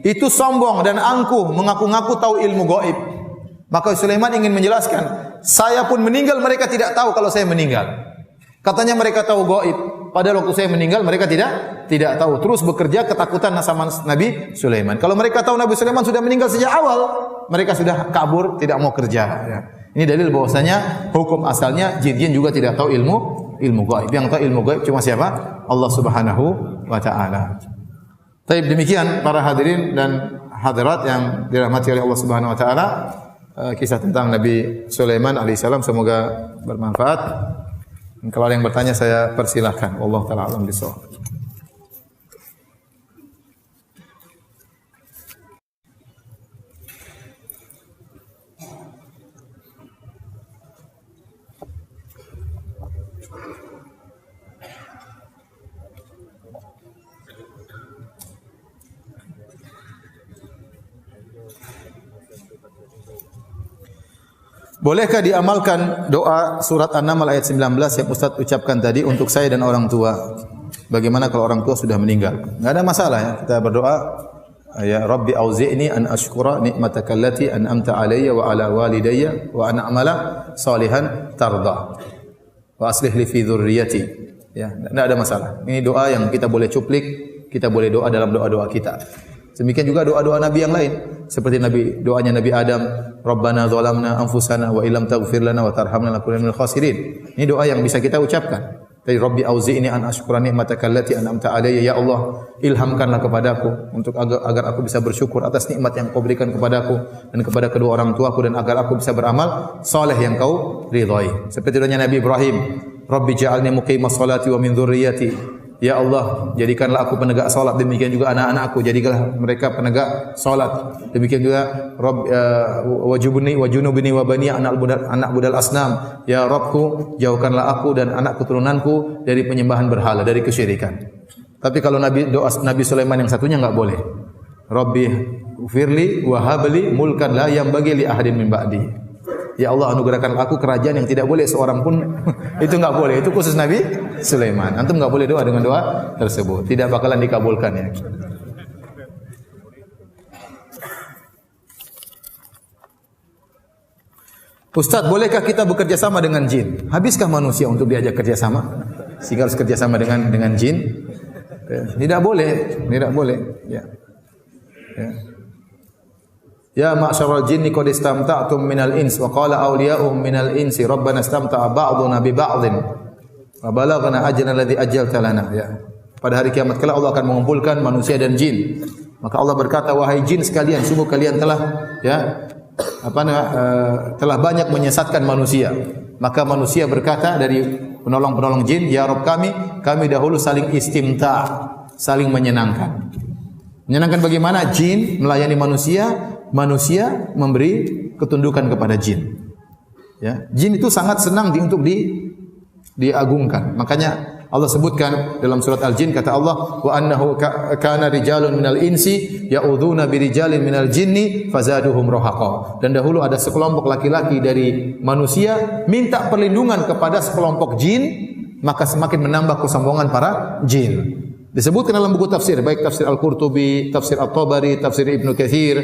itu sombong dan angkuh, mengaku-ngaku tahu ilmu gaib. Maka Sulaiman ingin menjelaskan, saya pun meninggal mereka tidak tahu kalau saya meninggal. Katanya mereka tahu gaib, padahal waktu saya meninggal mereka tidak tahu. Terus bekerja ketakutan sama Nabi Sulaiman. Kalau mereka tahu Nabi Sulaiman sudah meninggal sejak awal, mereka sudah kabur, tidak mau kerja. Ya. Ini dalil bahwasanya hukum asalnya jin-jin juga tidak tahu ilmu gaib. Yang tahu ilmu gaib cuma siapa? Allah Subhanahu wa taala. Baik, demikian para hadirin dan hadirat yang dirahmati oleh Allah Subhanahu wa taala, kisah tentang Nabi Sulaiman alaihissalam semoga bermanfaat. Kalau ada yang bertanya saya persilahkan. Wallahu taala alam bisawab. Bolehkah diamalkan doa surat An-Naml ayat 19 yang Ustaz ucapkan tadi untuk saya dan orang tua? Bagaimana kalau orang tua sudah meninggal? Enggak ada masalah ya. Kita berdoa, ya Rabbi auzi'ni an ashkura ni'mataka allati an'amta alayya wa ala walidayya wa an a'mala salihan tarda. Wa aslih li fi dzurriyyati. Ya, enggak ada masalah. Ini doa yang kita boleh cuplik, kita boleh doa dalam doa-doa kita. Demikian juga doa-doa Nabi yang lain. Seperti doanya Nabi Adam, Rabbana zalamna anfusana wa illam taghfir lana wa tarhamna lanakunanna minal khasirin. Ini doa yang bisa kita ucapkan. Dari Rabbi auzi'ni an ashkura ni'mataka allati an'amta alayya, ya Allah, ilhamkanlah kepadaku untuk agar aku bisa bersyukur atas nikmat yang Kau berikan kepadaku dan kepada kedua orang tuaku, dan agar aku bisa beramal saleh yang Kau ridhai. Seperti doanya Nabi Ibrahim, Rabbi ja'alni muqimas salati wa min dzurriyyati. Ya Allah, jadikanlah aku penegak salat, demikian juga anak-anakku, jadikanlah mereka penegak salat. Demikian juga Rabb wajubni wa junubni wa bani anak budal asnam. Ya Rabbku, jauhkanlah aku dan anak keturunanku dari penyembahan berhala, dari kesyirikan. Tapi kalau doa Nabi Sulaiman yang satunya enggak boleh. Rabbi firli wa habli mulkan la yanbaghi li ahadin min ba'di. Ya Allah, anugerahkan aku kerajaan yang tidak boleh seorang pun itu enggak boleh. Itu khusus Nabi Sulaiman. Antum enggak boleh doa dengan doa tersebut. Tidak bakalan dikabulkan ya. Ustaz, bolehkah kita bekerja sama dengan jin? Habiskah manusia untuk diajak kerja sama? Sehingga harus kerja sama dengan jin? Tidak boleh, tidak boleh. Ya. Ya. Ya ma'syaral jinni qad istamta'tum minal ins wa qala awliya'uhum minal insi rabbana istamta'a ba'duna bi ba'dhin wa balaghana ajrana alladhi ajjalta lana. Ya. Pada hari kiamat kelak Allah akan mengumpulkan manusia dan jin. Maka Allah berkata, wahai jin sekalian, sungguh kalian telah telah banyak menyesatkan manusia. Maka manusia berkata dari penolong-penolong jin, ya Rabb kami dahulu saling istimta', saling menyenangkan. Menyenangkan bagaimana? Jin melayani manusia, manusia memberi ketundukan kepada jin. Ya, jin itu sangat senang untuk diagungkan. Makanya Allah sebutkan dalam surat Al-Jin, kata Allah, wa annahu kana rijalun minal insi ya'udzuuna birijalin minal jinni fazaduhum rahaqa. Dan dahulu ada sekelompok laki-laki dari manusia minta perlindungan kepada sekelompok jin, maka semakin menambah kesombongan para jin. Disebutkan dalam buku tafsir, baik tafsir Al-Qurtubi, tafsir At-Tabari, tafsir Ibnu Katsir.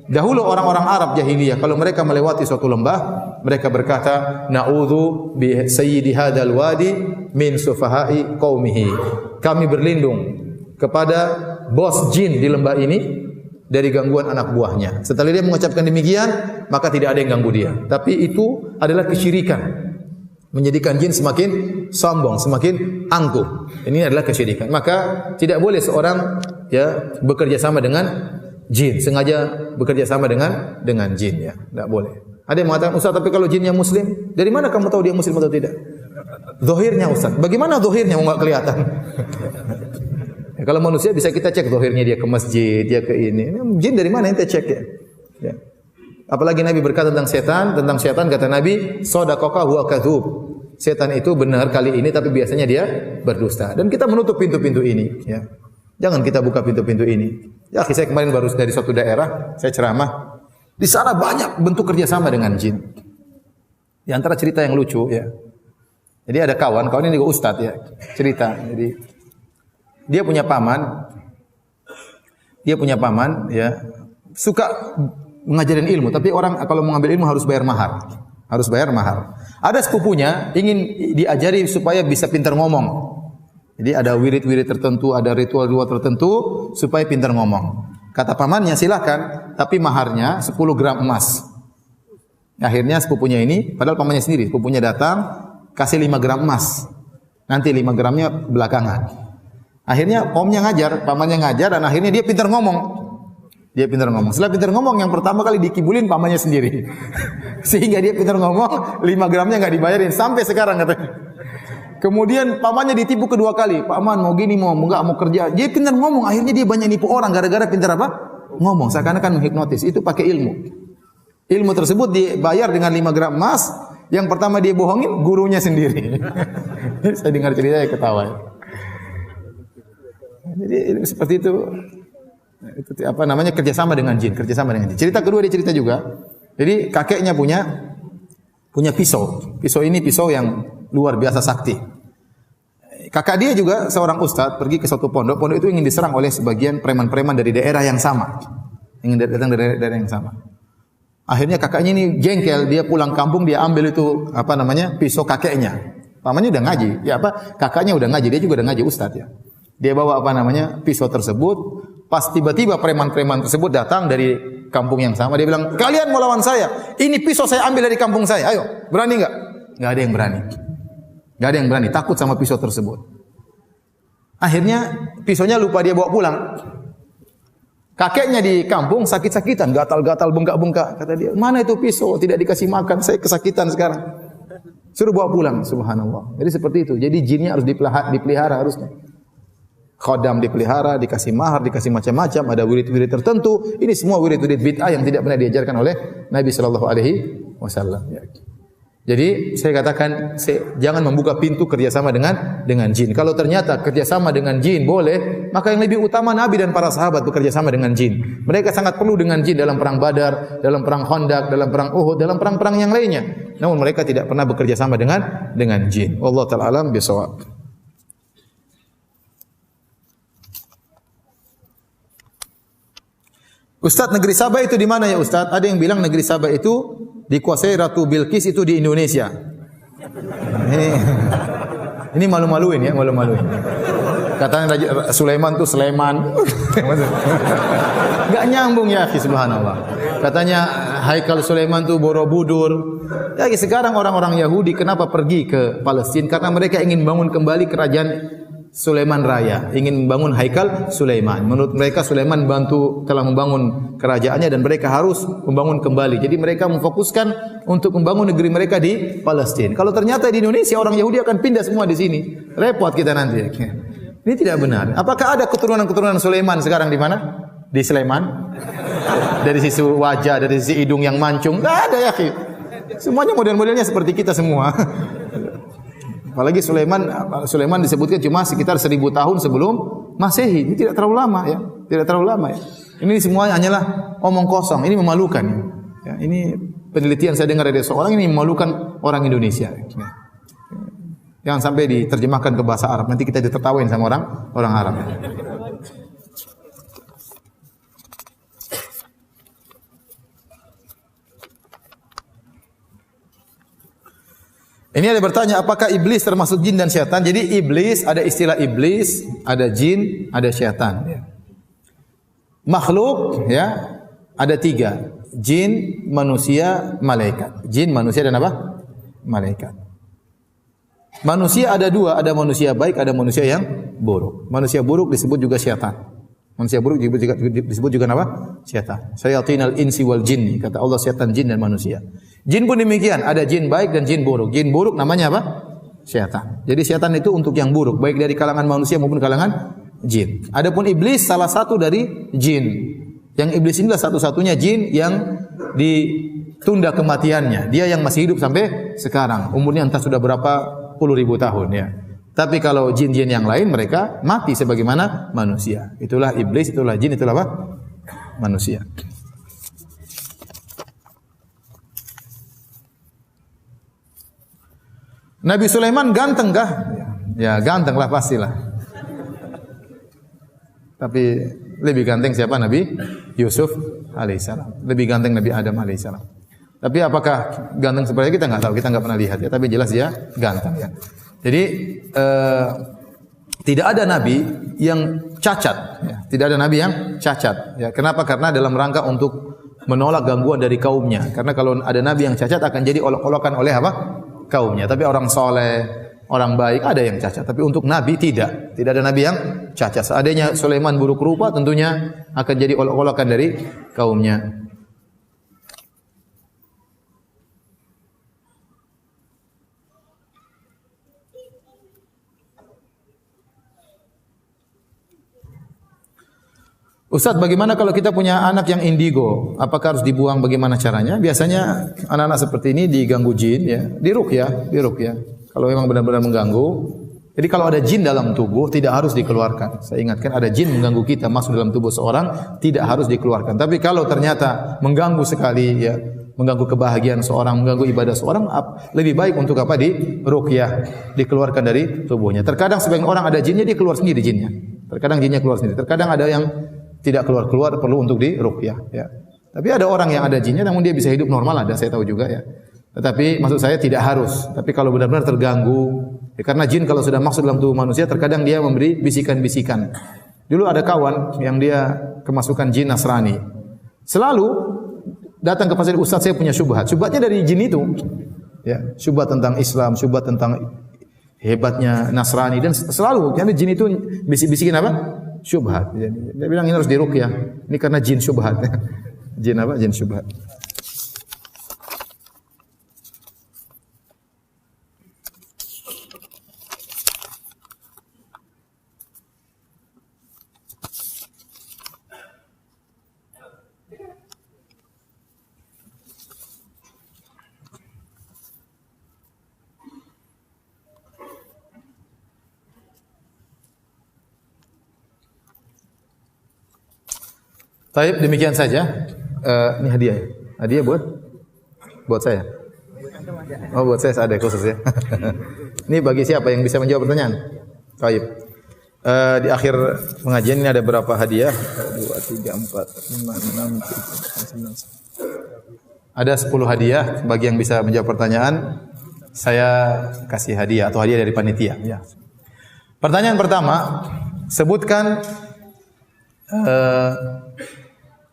Dahulu orang-orang Arab jahiliyah kalau mereka melewati suatu lembah, mereka berkata, na'udzu bi sayyidi hadzal wadi min sufahai qaumihi. Kami berlindung kepada bos jin di lembah ini dari gangguan anak buahnya. Setelah dia mengucapkan demikian, maka tidak ada yang ganggu dia. Tapi itu adalah kesyirikan. Menjadikan jin semakin sombong, semakin angkuh. Ini adalah kesyirikan. Maka tidak boleh seorang bekerja sama dengan jin, sengaja bekerja sama dengan jin ya. Tidak boleh. Ada yang mengatakan, Ustaz, tapi kalau jinnya muslim, dari mana kamu tahu dia muslim atau tidak? Zahirnya Ustaz. Bagaimana zahirnya enggak kelihatan? Ya, kalau manusia bisa kita cek zahirnya, dia ke masjid, dia ke ini. Jin dari mana ente cek ya? Ya. Apalagi Nabi berkata tentang setan kata Nabi, sadaqaka huwa kadzub. Setan itu benar kali ini tapi biasanya dia berdusta. Dan kita menutup pintu-pintu ini ya. Jangan kita buka pintu-pintu ini. Ya, saya kemarin baru dari suatu daerah, saya ceramah. Di sana banyak bentuk kerjasama dengan jin. Di antara cerita yang lucu ya. Jadi ada kawan ini juga ustadz ya, cerita. Jadi dia punya paman ya, suka mengajarin ilmu, tapi orang kalau mengambil ilmu harus bayar mahar. Ada sepupunya ingin diajari supaya bisa pintar ngomong. Jadi ada wirid-wirid tertentu, ada ritual-ritual tertentu supaya pintar ngomong. Kata pamannya, silakan, tapi maharnya 10 gram emas. Akhirnya sepupunya ini, padahal pamannya sendiri, sepupunya datang, kasih 5 gram emas. Nanti 5 gramnya belakangan. Akhirnya pamannya ngajar dan akhirnya dia pintar ngomong. Setelah pintar ngomong, yang pertama kali dikibulin pamannya sendiri. Sehingga dia pintar ngomong, 5 gramnya nggak dibayarin sampai sekarang katanya. Kemudian pamannya ditipu kedua kali. Paman mau gini, mau kerja. Dia pintar ngomong, akhirnya dia banyak nipu orang gara-gara pintar apa? Ngomong. Seakan-akan menghipnotis. Itu pakai ilmu. Ilmu tersebut dibayar dengan 5 gram emas. Yang pertama dia bohongin gurunya sendiri. Saya dengar ceritanya ketawa. Jadi seperti itu. Itu apa namanya, kerjasama dengan jin. Cerita kedua dia cerita juga. Jadi kakeknya punya pisau. Pisau ini pisau yang luar biasa sakti. Kakak dia juga seorang ustadz pergi ke suatu pondok. Pondok itu ingin diserang oleh sebagian preman-preman dari daerah yang sama. Ingin datang dari daerah yang sama. Akhirnya kakaknya ini jengkel, dia pulang kampung, dia ambil itu apa namanya, pisau kakeknya. Pamannya udah ngaji, kakaknya udah ngaji, dia juga udah ngaji ustadz ya. Dia bawa apa namanya, pisau tersebut. Pas tiba-tiba preman-preman tersebut datang dari kampung yang sama, dia bilang, kalian mau lawan saya? Ini pisau saya ambil dari kampung saya. Ayo, berani enggak? Enggak ada yang berani. Takut sama pisau tersebut. Akhirnya pisaunya lupa dia bawa pulang. Kakeknya di kampung sakit-sakitan, gatal-gatal, bengkak-bengkak. Kata dia, mana itu pisau? Tidak dikasih makan, saya kesakitan sekarang. Suruh bawa pulang, subhanallah. Jadi seperti itu. Jadi jinnya harus dipelihara harusnya. Khodam dipelihara, dikasih mahar, dikasih macam-macam, ada wirid-wirid tertentu. Ini semua wirid-wirid bid'ah yang tidak pernah diajarkan oleh Nabi sallallahu alaihi wasallam. Jadi saya katakan, jangan membuka pintu kerjasama dengan jin. Kalau ternyata kerjasama dengan jin boleh, maka yang lebih utama Nabi dan para sahabat bekerjasama dengan jin. Mereka sangat perlu dengan jin dalam perang Badar, dalam perang Khandaq, dalam perang Uhud, dalam perang-perang yang lainnya. Namun mereka tidak pernah bekerjasama dengan jin. Wallahu ta'ala alam bisawab. Ustaz, negeri Sabah itu di mana ya Ustaz? Ada yang bilang negeri Sabah itu dikuasai Ratu Bilqis, itu di Indonesia. Ini malu-maluin ya, malu-maluin. Katanya Raja Sulaiman tuh Sleman. Enggak nyambung ya, subhanallah. Katanya Haikal Sulaiman tuh Borobudur. Ya, sekarang orang-orang Yahudi kenapa pergi ke Palestina? Karena mereka ingin bangun kembali kerajaan Sulaiman Raya, ingin membangun Haikal Sulaiman. Menurut mereka Sulaiman telah membangun kerajaannya dan mereka harus membangun kembali. Jadi mereka memfokuskan untuk membangun negeri mereka di Palestina. Kalau ternyata di Indonesia orang Yahudi akan pindah semua di sini, repot kita nanti. Ini tidak benar. Apakah ada keturunan-keturunan Sulaiman sekarang di mana? Di Sleman? Dari sisi wajah, dari sisi hidung yang mancung? Tidak ada ya. Semuanya model-modelnya seperti kita semua. Apalagi Sulaiman disebutkan cuma sekitar 1000 tahun sebelum Masehi. Ini tidak terlalu lama ya. Ini semua hanyalah omong kosong. Ini memalukan. Ya, ini penelitian saya dengar dari seorang, ini memalukan orang Indonesia. Ya. Jangan sampai diterjemahkan ke bahasa Arab. Nanti kita ditertawain sama orang Arab. Ini ada bertanya, apakah iblis termasuk jin dan syaitan? Jadi iblis, ada istilah iblis, ada jin, ada syaitan. Makhluk ya ada 3, jin, manusia, malaikat. Jin, manusia dan apa? Malaikat. Manusia ada 2, ada manusia baik, ada manusia yang buruk. Manusia buruk disebut juga syaitan. Manusia buruk disebut juga apa? Syaitan. Syayatinal insi wal jinni, kata Allah, syaitan, jin dan manusia. Jin pun demikian, ada jin baik dan jin buruk. Jin buruk namanya apa? Syaitan. Jadi syaitan itu untuk yang buruk, baik dari kalangan manusia maupun kalangan jin. Adapun iblis salah satu dari jin. Yang iblis inilah satu-satunya jin yang ditunda kematiannya. Dia yang masih hidup sampai sekarang. Umurnya entah sudah berapa puluh ribu tahun ya. Tapi kalau jin-jin yang lain mereka mati sebagaimana manusia. Itulah iblis, itulah jin, itulah apa? Manusia. Nabi Sulaiman ganteng kah? Ya ganteng lah pastilah. Tapi lebih ganteng siapa? Nabi Yusuf alaihissalam. Lebih ganteng Nabi Adam alaihissalam. Tapi apakah ganteng seperti kita nggak tahu, kita nggak pernah lihat ya. Tapi jelas dia ganteng ya. Jadi tidak ada nabi yang cacat, ya. Tidak ada nabi yang cacat. Ya. Kenapa? Karena dalam rangka untuk menolak gangguan dari kaumnya. Karena kalau ada nabi yang cacat akan jadi olok-olokan oleh apa? Kaumnya. Tapi orang soleh, orang baik, ada yang cacat. Tapi untuk Nabi tidak. Tidak ada Nabi yang cacat. Seandainya Sulaiman buruk rupa, tentunya akan jadi olok-olokan dari kaumnya. Ustaz, bagaimana kalau kita punya anak yang indigo? Apakah harus dibuang? Bagaimana caranya? Biasanya anak-anak seperti ini diganggu jin, ya, diruqyah. Kalau memang benar-benar mengganggu, jadi kalau ada jin dalam tubuh tidak harus dikeluarkan. Saya ingatkan, ada jin mengganggu kita masuk dalam tubuh seorang tidak harus dikeluarkan. Tapi kalau ternyata mengganggu sekali, ya, mengganggu kebahagiaan seorang, mengganggu ibadah seorang, lebih baik untuk apa? Diruqyah, dikeluarkan dari tubuhnya. Terkadang sebagian orang ada jinnya, dia keluar sendiri jinnya. Terkadang jinnya keluar sendiri. Terkadang ada yang tidak keluar perlu untuk diruqyah, ya. Tapi ada orang yang ada jinnya namun dia bisa hidup normal, ada, saya tahu juga, ya. Tetapi maksud saya tidak harus. Tapi kalau benar-benar terganggu, ya, karena jin kalau sudah masuk dalam tubuh manusia terkadang dia memberi bisikan-bisikan. Dulu ada kawan yang dia kemasukan jin Nasrani. Selalu datang ke fasilitas, Ustaz, saya punya syubhat. Syubhatnya dari jin itu. Ya, syubhat tentang Islam, syubhat tentang hebatnya Nasrani, dan selalu jadi jin itu bisik-bisikin apa? Syubhat. Dia bilang ini harus diruqyah. Ini karena jin syubhat. Jin apa? Jin syubhat. Baik, demikian saja. Ini hadiah. Hadiah buat saya. Oh, buat saya ada khusus, ya. Ini bagi siapa yang bisa menjawab pertanyaan? Baik. Di akhir pengajian ini ada berapa hadiah? 2, 3, 4, 5, 6, 7, 8, 9. Ada 10 hadiah bagi yang bisa menjawab pertanyaan. Saya kasih hadiah atau hadiah dari panitia, ya. Pertanyaan pertama, sebutkan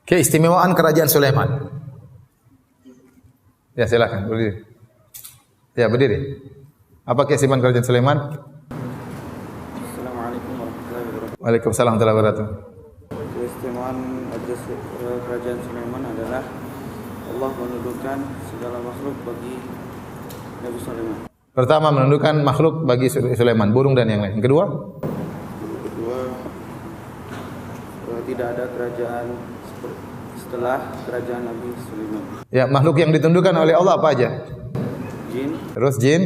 keistimewaan kerajaan Sulaiman. Ya, silakan berdiri. Ya, berdiri. Apa keistimewaan kerajaan Sulaiman? Assalamualaikum warahmatullahi wabarakatuh. Waalaikumsalam warahmatullahi wabarakatuh. Keistimewaan kerajaan Sulaiman adalah Allah menundukkan segala makhluk bagi Nabi Sulaiman. Pertama, menundukkan makhluk bagi Sulaiman, burung dan yang lain. Yang kedua, tidak ada kerajaan setelah kerajaan Nabi Sulaiman. ya, makhluk yang ditundukkan oleh Allah apa aja? Jin, Terus jin,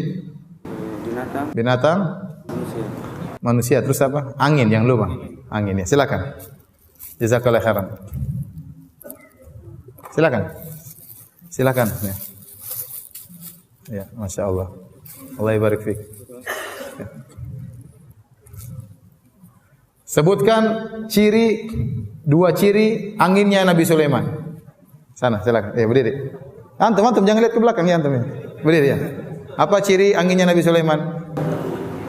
binatang, manusia. Terus apa? Angin, yang lupa. Angin, ya. Silakan. Jazakallahu khairan. Silakan. Ya. Ya, Masya Allah. Allah barik fiik. Ya. Sebutkan dua ciri anginnya Nabi Sulaiman. Sana, silakan. Ya, berdiri. Antum jangan lihat ke belakang, ya, antum. Berdiri, ya. Apa ciri anginnya Nabi Sulaiman?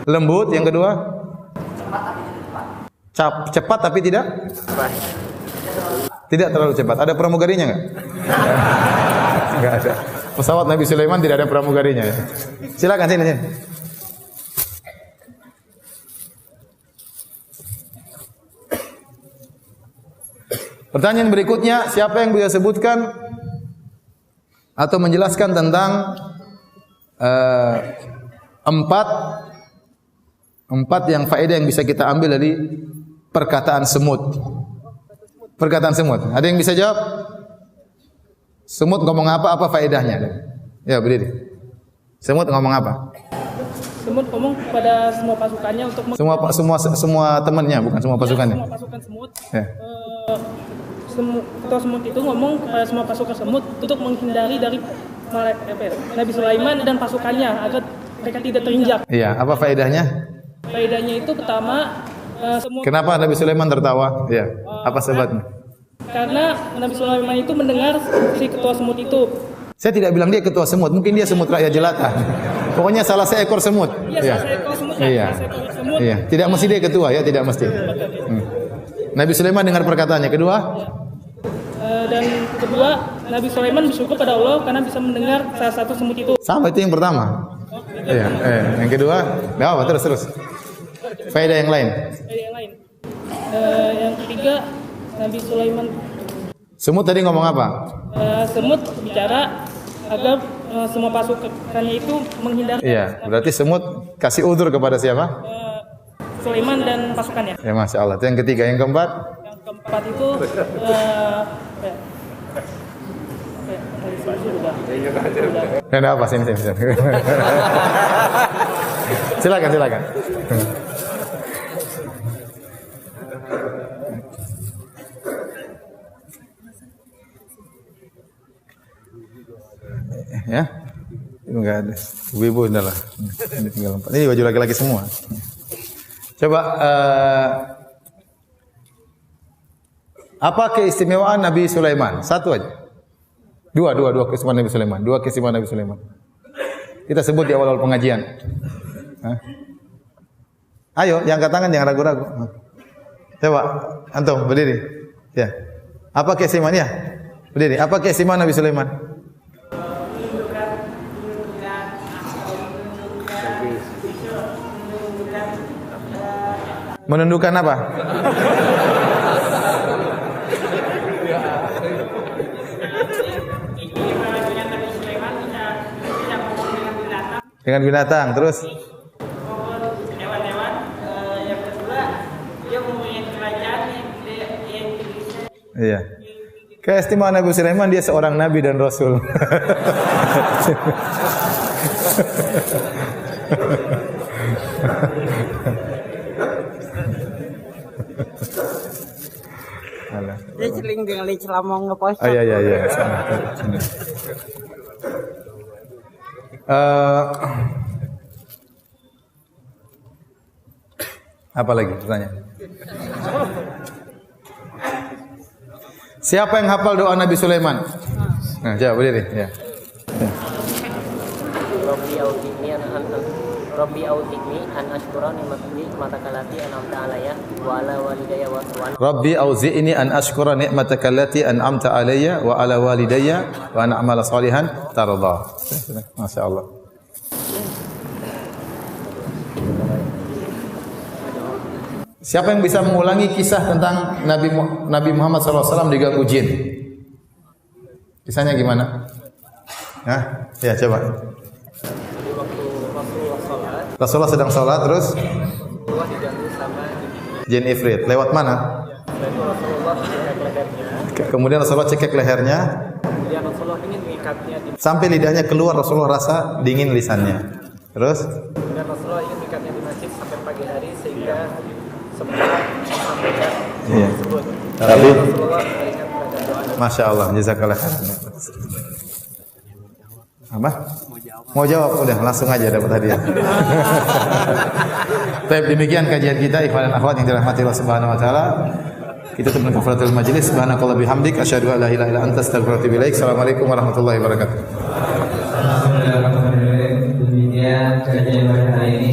Lembut. Yang kedua? Cepat tapi tidak? Tidak terlalu cepat. Ada pramugarinya enggak? Enggak ada. Pesawat Nabi Sulaiman tidak ada pramugarinya, ya. Silakan sini. Pertanyaan berikutnya, siapa yang bisa sebutkan atau menjelaskan tentang empat yang faedah yang bisa kita ambil dari perkataan semut. Perkataan semut. Ada yang bisa jawab? Semut ngomong apa faedahnya? Ya, berdiri. Semut ngomong apa? Semut ngomong kepada semua pasukannya untuk semua temannya, bukan semua pasukannya. Semua pasukan semut. Ya. Ketua semut itu ngomong kepada semua pasukan semut untuk menghindari dari Nabi Sulaiman dan pasukannya agar mereka tidak terinjak. Iya, apa faedahnya? Faedahnya itu pertama, semut. Kenapa Nabi Sulaiman tertawa? Iya. Apa sebabnya? Karena Nabi Sulaiman itu mendengar si ketua semut itu. Saya tidak bilang dia ketua semut, mungkin dia semut rakyat jelata. Pokoknya salah seekor semut. Iya, salah seekor semut. Iya. Iya, tidak mesti dia ketua, ya, tidak mesti. Nabi Sulaiman dengar perkataannya. Kedua? Dan kedua, Nabi Sulaiman bersyukur pada Allah karena bisa mendengar salah satu semut itu. Sama, itu yang pertama. Iya, yang kedua, enggak apa, terus. Faedah yang lain. Yang lain. Yang ketiga, Nabi Sulaiman. Semut tadi ngomong apa? Semut bicara agar semua pasukannya itu menghindari. Iya, berarti semut kasih udzur kepada siapa? Sulaiman dan pasukannya. Ya, Masya Allah. Itu yang ketiga. Yang keempat? Yang keempat itu Ada apa sini? Silakan. Ya, itu enggak ada. Ibu adalah. Ini tinggal 4. Ini baju laki-laki semua. Coba apa keistimewaan Nabi Sulaiman? Satu aja. Dua keistimewaan Nabi Sulaiman. Dua keistimewaan Nabi Sulaiman. Kita sebut di awal-awal pengajian. Ayo, yang angkat tangan jangan ragu-ragu. Coba, antum berdiri. Ya. Apa keistimewaannya? Berdiri. Apa keistimewaan Nabi Sulaiman? Menundukkan apa? Dengan binatang, terus? Hewan-hewan. Yang kedua, dia mempunyai kerajaan yang Iya. Keistimewaan Nabi Sulaiman, dia seorang nabi dan rasul. Dia celing dengan celamong ngepost. Iya. Apa lagi pertanyaan? Siapa yang hafal doa Nabi Sulaiman? Nah, jawab berdiri. Ya. Rabbi auzi'ni an ashkura ni'mataka allati an'amta alayya wa ala walidayya wa an Rabbi auzi'ni an ashkura ni'mataka allati an'amta alayya wa ala walidayya wa an a'mala salihan tarda. Masya Allah. Siapa yang bisa mengulangi kisah tentang Nabi Muhammad SAW diganggu jin? Kisahnya gimana? Hah? Ya, coba. Rasulullah sedang sholat, terus jin ifrit. Lewat mana? Kemudian Rasulullah cekek lehernya. Kemudian Rasulullah ingin mengikatnya sampai lidahnya keluar, Rasulullah rasa dingin lisannya. Terus? Kemudian Rasulullah ingin mengikatnya di masjid sampai pagi hari sehingga semua sampaikan tersebut. Tapi Rasulullah berikan pada doa. Masya Allah, jazakallah khairan. Apa? Mau jawab? Udah, langsung aja dapat hadiah. Baik, demikian kajian kita ikhwan dan akhwat yang dirahmati Allah Subhanahu wa taala. Kita tutup dengan kafaratul majlis. Subhanakallah bihamdik asyhadu an la ilaha illa anta astaghfiruka wa atubu ilaik. Assalamualaikum warahmatullahi wabarakatuh. Alhamdulillah, demikian kajian pada hari ini.